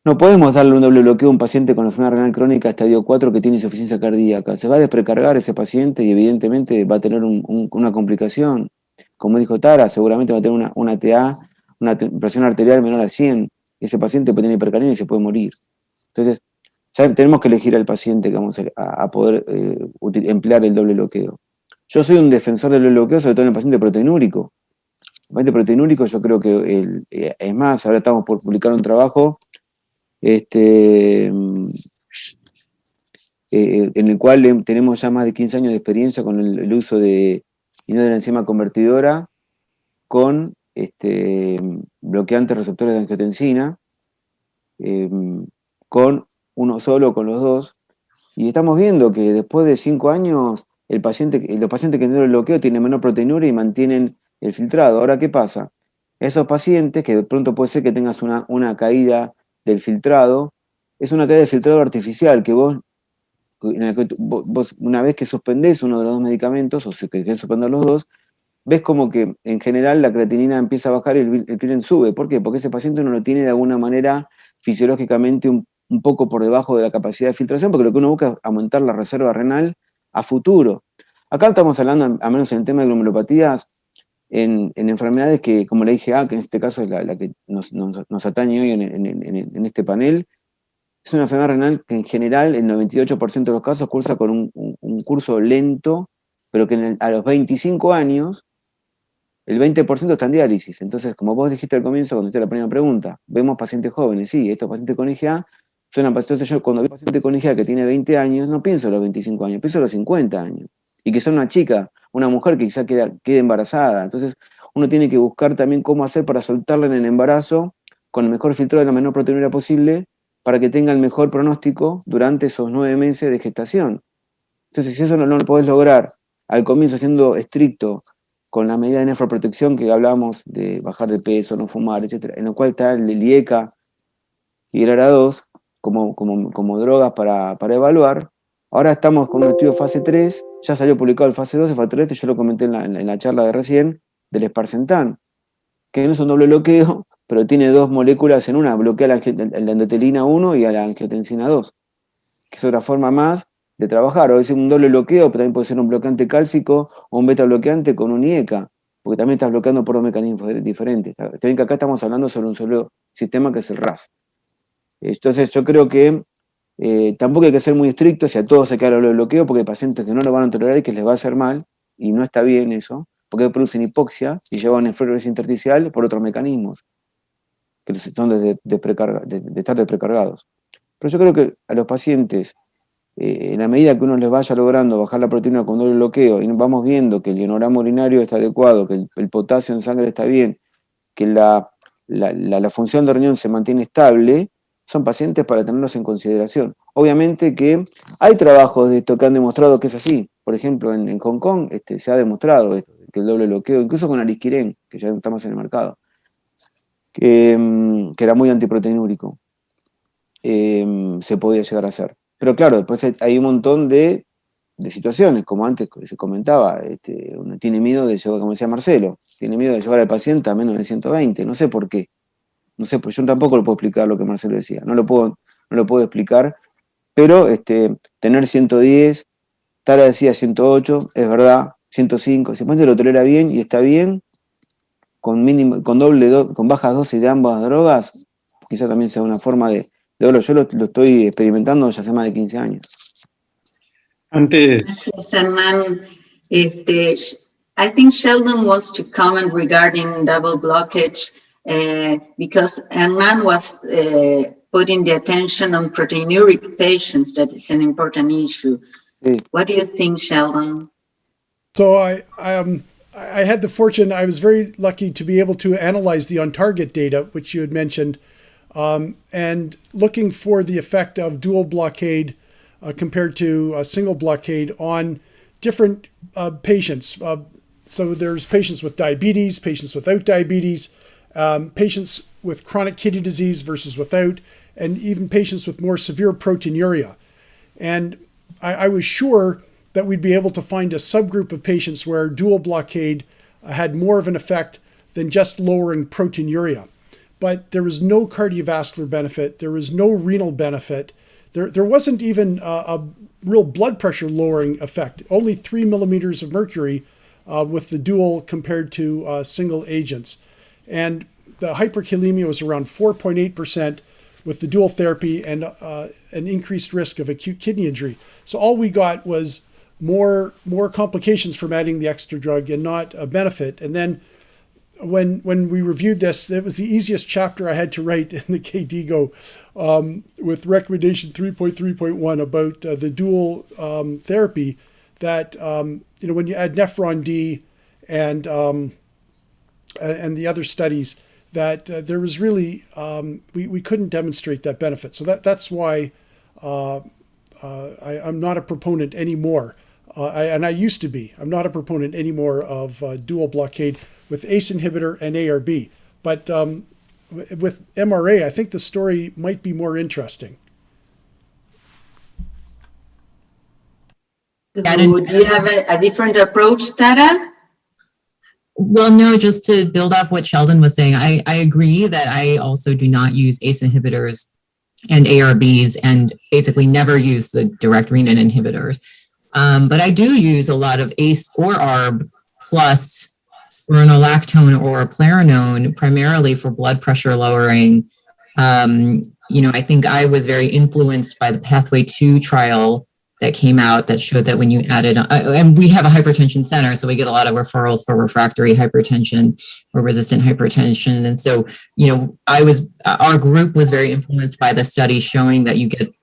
No podemos darle un doble bloqueo a un paciente con enfermedad renal crónica estadio 4 que tiene insuficiencia cardíaca. Se va a desprecargar ese paciente y evidentemente va a tener una complicación. Como dijo Tara, seguramente va a tener una TA, una presión arterial menor a 100. Ese paciente puede tener hipercalemia y se puede morir. Entonces, ya tenemos que elegir al paciente que vamos a poder emplear el doble bloqueo. Yo soy un defensor del doble bloqueo, sobre todo en el paciente proteinúrico. El paciente proteinúrico, yo creo que, es más, ahora estamos por publicar un trabajo en el cual tenemos ya más de 15 años de experiencia con el uso de la enzima convertidora con bloqueantes receptores de angiotensina, con uno solo, con los dos, y estamos viendo que después de 5 años los pacientes que tienen el bloqueo tienen menor proteinuria y mantienen el filtrado. Ahora, ¿qué pasa? Esos pacientes, que de pronto puede ser que tengas una caída del filtrado, es una caída de filtrado artificial, que vos en el que vos una vez que suspendés uno de los dos medicamentos, o si querés suspender los dos, ves como que en general la creatinina empieza a bajar y el creatinina sube. ¿Por qué? Porque ese paciente uno lo tiene de alguna manera fisiológicamente un poco por debajo de la capacidad de filtración, porque lo que uno busca es aumentar la reserva renal a futuro. Acá estamos hablando, al menos en el tema de glomerulopatías, en enfermedades que, como la IgA, que en este caso es la que nos atañe hoy en este panel, es una enfermedad renal que en general, el 98% de los casos, cursa con un curso lento, pero que a los 25 años, el 20% está en diálisis. Entonces, como vos dijiste al comienzo, cuando hice la primera pregunta, vemos pacientes jóvenes, sí, estos pacientes con IgA son pacientes. Yo cuando veo paciente con IgA que tiene 20 años, no pienso en los 25 años, pienso en los 50 años. Y que son una chica, una mujer que quizá quede embarazada. Entonces, uno tiene que buscar también cómo hacer para soltarla en el embarazo con el mejor filtro de la menor proteína posible para que tenga el mejor pronóstico durante esos 9 meses de gestación. Entonces, si eso no lo podés lograr al comienzo siendo estricto con la medida de nefroprotección que hablábamos de bajar de peso, no fumar, etcétera, en lo cual está el IECA y el ARA2 como drogas para evaluar. Ahora estamos con un estudio fase 3, ya salió publicado el fase 2, el fase 3, yo lo comenté en la charla de recién, del Sparsentan, que no es un doble bloqueo, pero tiene dos moléculas en una, bloquea la endotelina 1 y a la angiotensina 2, que es otra forma más de trabajar, o es un doble bloqueo, pero también puede ser un bloqueante cálcico o un beta bloqueante con un IECA, porque también estás bloqueando por dos mecanismos diferentes. También que acá estamos hablando sobre un solo sistema que es el RAS. Entonces yo creo que tampoco hay que ser muy estricto si a todos se queda el bloqueo, porque hay pacientes que no lo van a tolerar y que les va a hacer mal, y no está bien eso, porque producen hipoxia y llevan nefrosis intersticial por otros mecanismos, que son de estar desprecargados. Pero yo creo que a los pacientes, en la medida que uno les vaya logrando bajar la proteína con doble bloqueo y vamos viendo que el ionograma urinario está adecuado, que el potasio en sangre está bien, que la función de riñón se mantiene estable, son pacientes para tenerlos en consideración. Obviamente que hay trabajos de esto que han demostrado que es así. Por ejemplo, en Hong Kong se ha demostrado que el doble bloqueo, incluso con Arisquirén, que ya estamos en el mercado, que era muy antiproteinúrico, se podía llegar a hacer. Pero claro, después hay un montón de situaciones, como antes se comentaba, uno tiene miedo de llevar, como decía Marcelo, tiene miedo de llevar al paciente a menos de 120, no sé por qué. No sé, pues yo tampoco lo puedo explicar lo que Marcelo decía, no lo puedo explicar, pero tener 110, Tara decía 108, es verdad, 105, si el paciente lo tolera bien y está bien, con bajas dosis de ambas drogas, quizá también sea una forma de oro. Yo lo estoy experimentando ya hace más de 15 años. Gracias, Hernán. I think Sheldon wants to comment regarding double blockage because Hernán was putting the attention on proteinuric patients. That is an important issue. Sí. What do you think, Sheldon? So I had the fortune, I was very lucky to be able to analyze the on-target data, which you had mentioned, and looking for the effect of dual blockade compared to a single blockade on different patients. So there's patients with diabetes, patients without diabetes, patients with chronic kidney disease versus without, and even patients with more severe proteinuria. And I was sure that we'd be able to find a subgroup of patients where dual blockade had more of an effect than just lowering proteinuria. But there was no cardiovascular benefit. There was no renal benefit. There wasn't even a real blood pressure lowering effect. Only 3 millimeters of mercury with the dual compared to single agents. And the hyperkalemia was around 4.8% with the dual therapy and an increased risk of acute kidney injury. So all we got was more complications from adding the extra drug and not a benefit. And then when we reviewed this, it was the easiest chapter I had to write in the KDIGO with recommendation 3.3.1 about the dual therapy that, when you add Nephron D and the other studies, that there was really, we couldn't demonstrate that benefit. So that's why I'm not a proponent anymore. And I used to be. I'm not a proponent anymore of dual blockade with ACE inhibitor and ARB. But with MRA, I think the story might be more interesting. Do you have a different approach, Tara? Well, no, just to build off what Sheldon was saying, I agree that I also do not use ACE inhibitors and ARBs and basically never use the direct renin inhibitors. But I do use a lot of ACE or ARB plus spironolactone or eplerenone, primarily for blood pressure lowering. I think I was very influenced by the Pathway 2 trial that came out that showed that when you added, and we have a hypertension center, so we get a lot of referrals for refractory hypertension or resistant hypertension. And so, our group was very influenced by the study showing that you get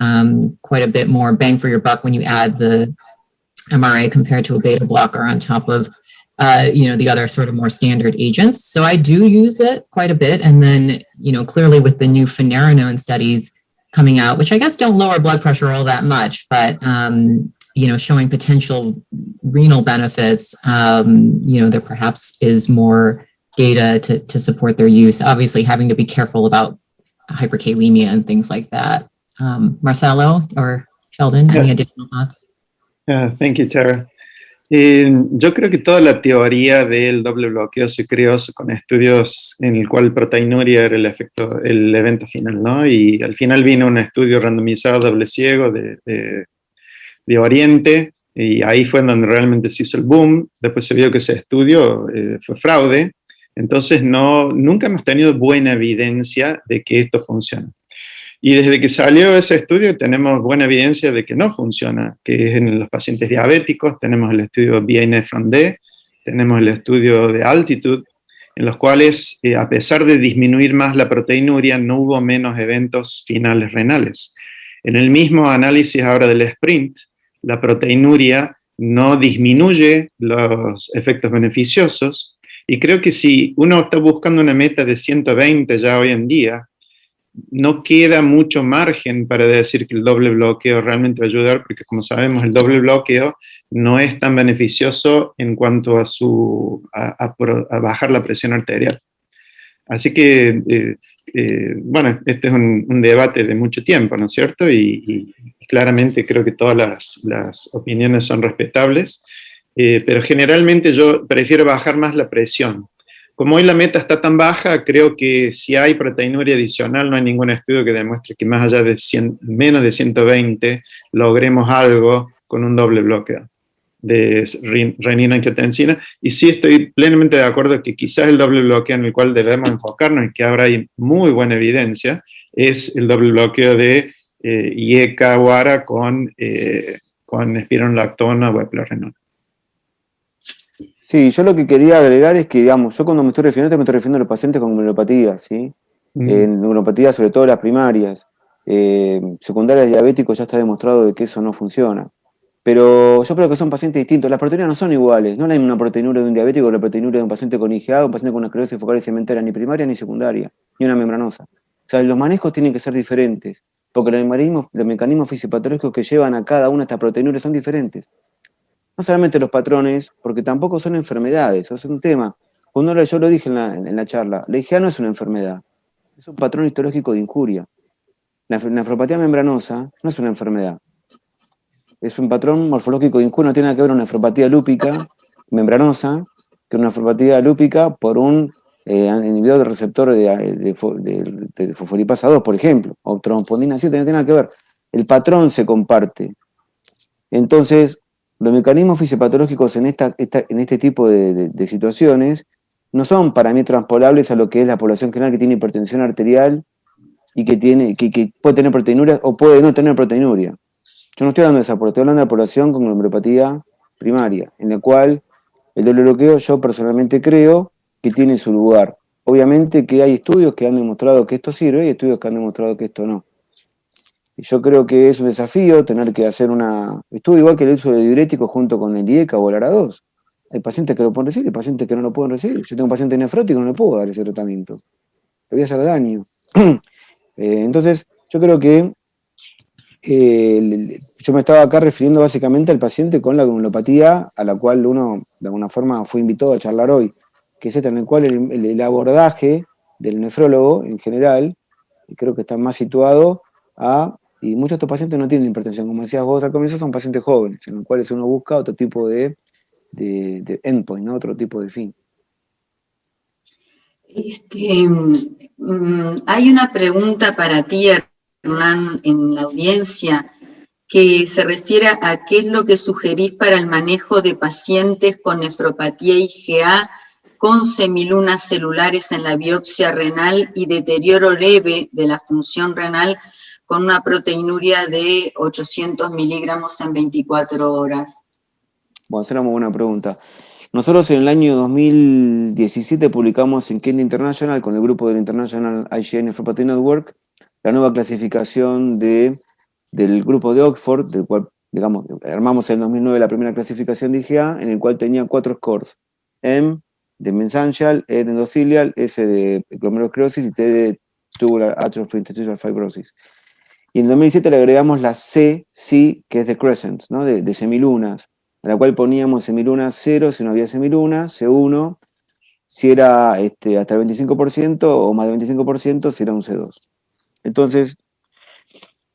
quite a bit more bang for your buck when you add the MRA compared to a beta blocker on top of, the other sort of more standard agents. So I do use it quite a bit. And then, clearly with the new finerenone studies coming out, which I guess don't lower blood pressure all that much, but, showing potential renal benefits, there perhaps is more data to support their use, obviously having to be careful about hyperkalemia and things like that. Marcelo or Sheldon, any additional thoughts? Thank you, Tara. Yo creo que toda la teoría del doble bloqueo se creó con estudios en el cual proteinuria era el evento final, ¿no? Y al final vino un estudio randomizado doble ciego de Oriente, y ahí fue donde realmente se hizo el boom. Después se vio que ese estudio fue fraude, entonces nunca hemos tenido buena evidencia de que esto funciona. Y desde que salió ese estudio tenemos buena evidencia de que no funciona, que es en los pacientes diabéticos. Tenemos el estudio BNFROM-D, tenemos el estudio de Altitude, en los cuales, a pesar de disminuir más la proteinuria, no hubo menos eventos finales renales. En el mismo análisis ahora del SPRINT, la proteinuria no disminuye los efectos beneficiosos, y creo que si uno está buscando una meta de 120 ya hoy en día, no queda mucho margen para decir que el doble bloqueo realmente va a ayudar, porque como sabemos el doble bloqueo no es tan beneficioso en cuanto a bajar la presión arterial. Así que, este es un debate de mucho tiempo, ¿no es cierto? Y claramente creo que todas las opiniones son respetables, pero generalmente yo prefiero bajar más la presión. Como hoy la meta está tan baja, creo que si hay proteinuria adicional, no hay ningún estudio que demuestre que más allá de menos de 120 logremos algo con un doble bloqueo de renina-angiotensina. Y sí estoy plenamente de acuerdo que quizás el doble bloqueo en el cual debemos enfocarnos y que ahora hay muy buena evidencia es el doble bloqueo de IECA o ARA con espironolactona o eplerenona. Sí, yo lo que quería agregar es que, digamos, yo cuando me estoy refiriendo a los pacientes con neuropatía, ¿sí? Neuropatía, sobre todo las primarias. Secundarias diabéticos ya está demostrado de que eso no funciona. Pero yo creo que son pacientes distintos. Las proteinuras no son iguales. No hay una proteinura de un diabético o la proteinura de un paciente con IgA o un paciente con una esclerosis focal y cementera, ni primaria ni secundaria, ni una membranosa. O sea, los manejos tienen que ser diferentes, porque los mecanismos fisiopatológicos que llevan a cada una de estas proteinuras son diferentes. No solamente los patrones, porque tampoco son enfermedades, es un tema. Yo lo dije en la charla, la IgA no es una enfermedad, es un patrón histológico de injuria. La nefropatía membranosa no es una enfermedad, es un patrón morfológico de injuria, no tiene nada que ver una nefropatía lúpica membranosa que una nefropatía lúpica por un inhibidor del receptor de fosfolipasa 2, por ejemplo, o trombondina 7, no tiene nada que ver. El patrón se comparte. Entonces, los mecanismos fisiopatológicos en este tipo de situaciones no son para mí transpolables a lo que es la población general que tiene hipertensión arterial y que puede tener proteinuria o puede no tener proteinuria. Yo no estoy hablando de esa población, estoy hablando de la población con neuropatía primaria, en la cual el doble bloqueo yo personalmente creo que tiene su lugar. Obviamente que hay estudios que han demostrado que esto sirve y estudios que han demostrado que esto no. Y yo creo que es un desafío tener que hacer un estudio igual que el uso de diuréticos junto con el IECA o el ARA2. Hay pacientes que lo pueden recibir y pacientes que no lo pueden recibir. Yo tengo un paciente nefrótico y no le puedo dar ese tratamiento. Le voy a hacer daño. Entonces, yo creo que yo me estaba acá refiriendo básicamente al paciente con la granulopatía a la cual uno de alguna forma fue invitado a charlar hoy, que es esta en el cual el abordaje del nefrólogo en general creo que está más situado a Y muchos de estos pacientes no tienen hipertensión. Como decías vos al comienzo, son pacientes jóvenes, en los cuales uno busca otro tipo de endpoint, ¿no? Otro tipo de fin. Hay una pregunta para ti, Hernán, en la audiencia, que se refiere a qué es lo que sugerís para el manejo de pacientes con nefropatía IgA con semilunas celulares en la biopsia renal y deterioro leve de la función renal con una proteinuria de 800 miligramos en 24 horas. Bueno, esa era una buena pregunta. Nosotros en el año 2017 publicamos en Kidney International, con el grupo del International IgA Nephropathy Network, la nueva clasificación del grupo de Oxford, del cual, digamos, armamos en 2009 la primera clasificación de IgA, en el cual tenía 4 scores: M de mesangial, E de endothelial, S de glomerulosclerosis y T de tubular atrophy interstitial fibrosis. Y en 2017 le agregamos la C, que es de crescents, ¿no? de semilunas, a la cual poníamos semiluna 0 si no había semiluna, C1 si era hasta el 25% o más del 25% si era un C2. Entonces,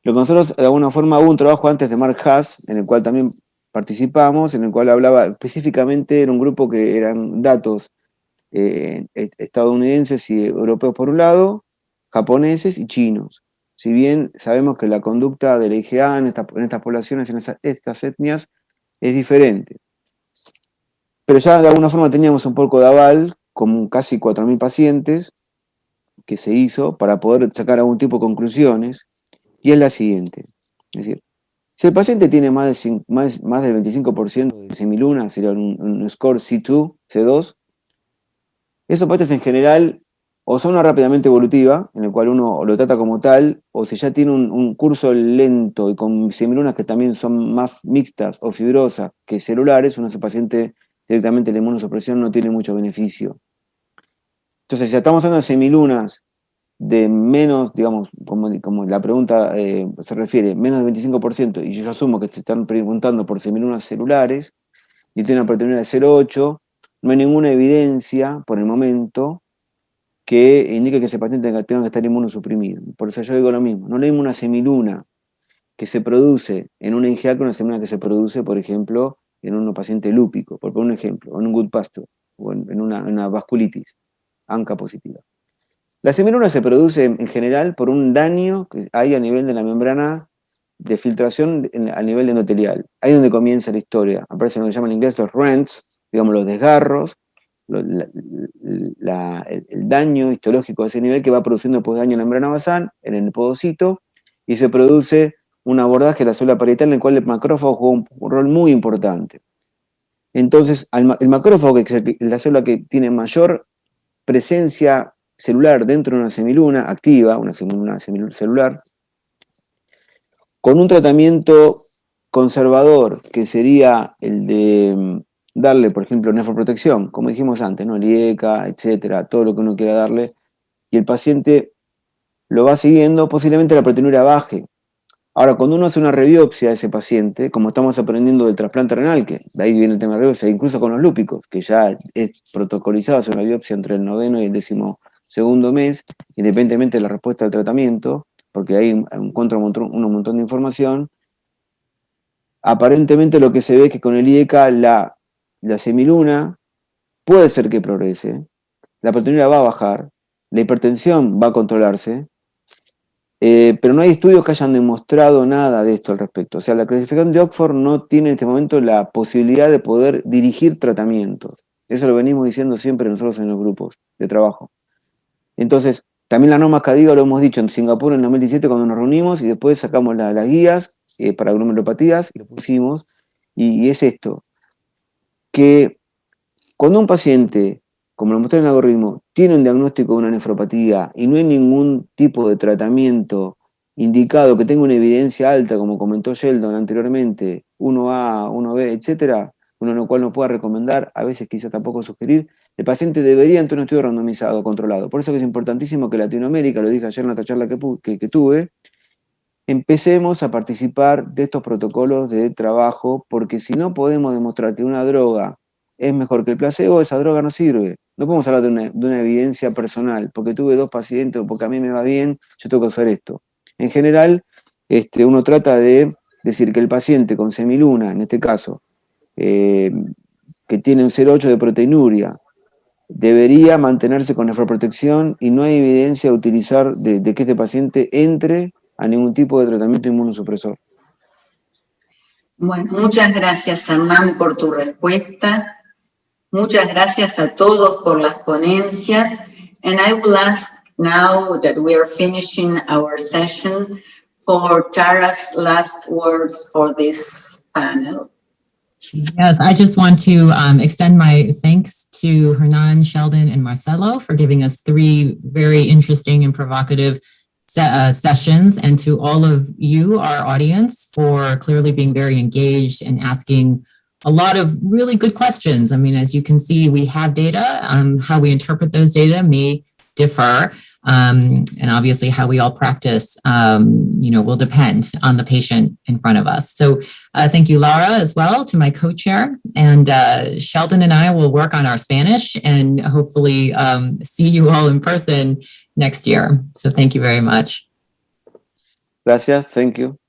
lo que nosotros de alguna forma hubo un trabajo antes de Mark Haas, en el cual también participamos, en el cual hablaba específicamente, era un grupo que eran datos estadounidenses y europeos por un lado, japoneses y chinos. Si bien sabemos que la conducta de la IgA en estas poblaciones, en estas etnias, es diferente. Pero ya de alguna forma teníamos un poco de aval, con casi 4.000 pacientes, que se hizo para poder sacar algún tipo de conclusiones, y es la siguiente. Es decir, si el paciente tiene más del 25% de semiluna, sería un score C2, C2, esos pacientes en general o son una rápidamente evolutiva, en el cual uno lo trata como tal, o si ya tiene un curso lento y con semilunas que también son más mixtas o fibrosas que celulares, ese paciente directamente la inmunosupresión no tiene mucho beneficio. Entonces, si estamos hablando de semilunas de menos, digamos, como la pregunta se refiere, menos del 25%, y yo asumo que se están preguntando por semilunas celulares, y tiene una proteinura de 0,8, no hay ninguna evidencia por el momento que indique que ese paciente tenga que estar inmunosuprimido. Por eso yo digo lo mismo, no leímos una semiluna que se produce en una IgA que una semiluna que se produce, por ejemplo, en un paciente lúpico, por poner un ejemplo, o en un good pasture, o en una vasculitis, ANCA positiva. La semiluna se produce en general por un daño que hay a nivel de la membrana de filtración a nivel endotelial. Ahí es donde comienza la historia. Aparece lo que llaman en inglés los rents, digamos los desgarros, el daño histológico a ese nivel que va produciendo después daño en la membrana basal, en el podocito, y se produce un abordaje de la célula parietal en el cual el macrófago juega un rol muy importante. Entonces, el macrófago, que es la célula que tiene mayor presencia celular dentro de una semiluna activa, una semiluna celular, con un tratamiento conservador, que sería el de darle, por ejemplo, nefroprotección, como dijimos antes, ¿no? IECA, etcétera, todo lo que uno quiera darle, y el paciente lo va siguiendo, posiblemente la proteinuria baje. Ahora, cuando uno hace una rebiopsia a ese paciente, como estamos aprendiendo del trasplante renal, que de ahí viene el tema de rebiopsia, incluso con los lúpicos, que ya es protocolizado hacer una biopsia entre el 9º y el 12º mes, independientemente de la respuesta al tratamiento, porque ahí encuentra un montón de información. Aparentemente lo que se ve es que con el IECA la semiluna puede ser que progrese, la proteinuria va a bajar, la hipertensión va a controlarse, pero no hay estudios que hayan demostrado nada de esto al respecto. O sea, la clasificación de Oxford no tiene en este momento la posibilidad de poder dirigir tratamientos. Eso lo venimos diciendo siempre nosotros en los grupos de trabajo. Entonces, también la norma CADIGA lo hemos dicho en Singapur en 2017 cuando nos reunimos y después sacamos las guías para glomerulopatías y lo pusimos. Y es esto, que cuando un paciente, como lo mostré en el algoritmo, tiene un diagnóstico de una nefropatía y no hay ningún tipo de tratamiento indicado que tenga una evidencia alta, como comentó Sheldon anteriormente, 1A, 1B, etcétera, uno lo cual no pueda recomendar, a veces quizá tampoco sugerir, el paciente debería entrar en un estudio randomizado, controlado. Por eso es importantísimo que Latinoamérica, lo dije ayer en otra charla que tuve, empecemos a participar de estos protocolos de trabajo, porque si no podemos demostrar que una droga es mejor que el placebo, esa droga no sirve. No podemos hablar de una evidencia personal, porque tuve 2 pacientes o porque a mí me va bien, yo tengo que usar esto. En general, uno trata de decir que el paciente con semiluna, en este caso, que tiene un 0,8 de proteinuria, debería mantenerse con nefroprotección y no hay evidencia de utilizar de que este paciente entre a ningún tipo de tratamiento inmunosupresor. Bueno, muchas gracias, Hernán, por tu respuesta. Muchas gracias a todos por las ponencias. And I will ask now that we are finishing our session for Tara's last words for this panel. Yes, I just want to extend my thanks to Hernan, Sheldon, and Marcelo for giving us 3 very interesting and provocative sessions, and to all of you, our audience, for clearly being very engaged and asking a lot of really good questions. I mean, as you can see, we have data. How we interpret those data may differ. And obviously how we all practice, will depend on the patient in front of us. So thank you, Laura, as well, to my co-chair. And Sheldon and I will work on our Spanish and hopefully see you all in person next year. So thank you very much. Gracias, thank you.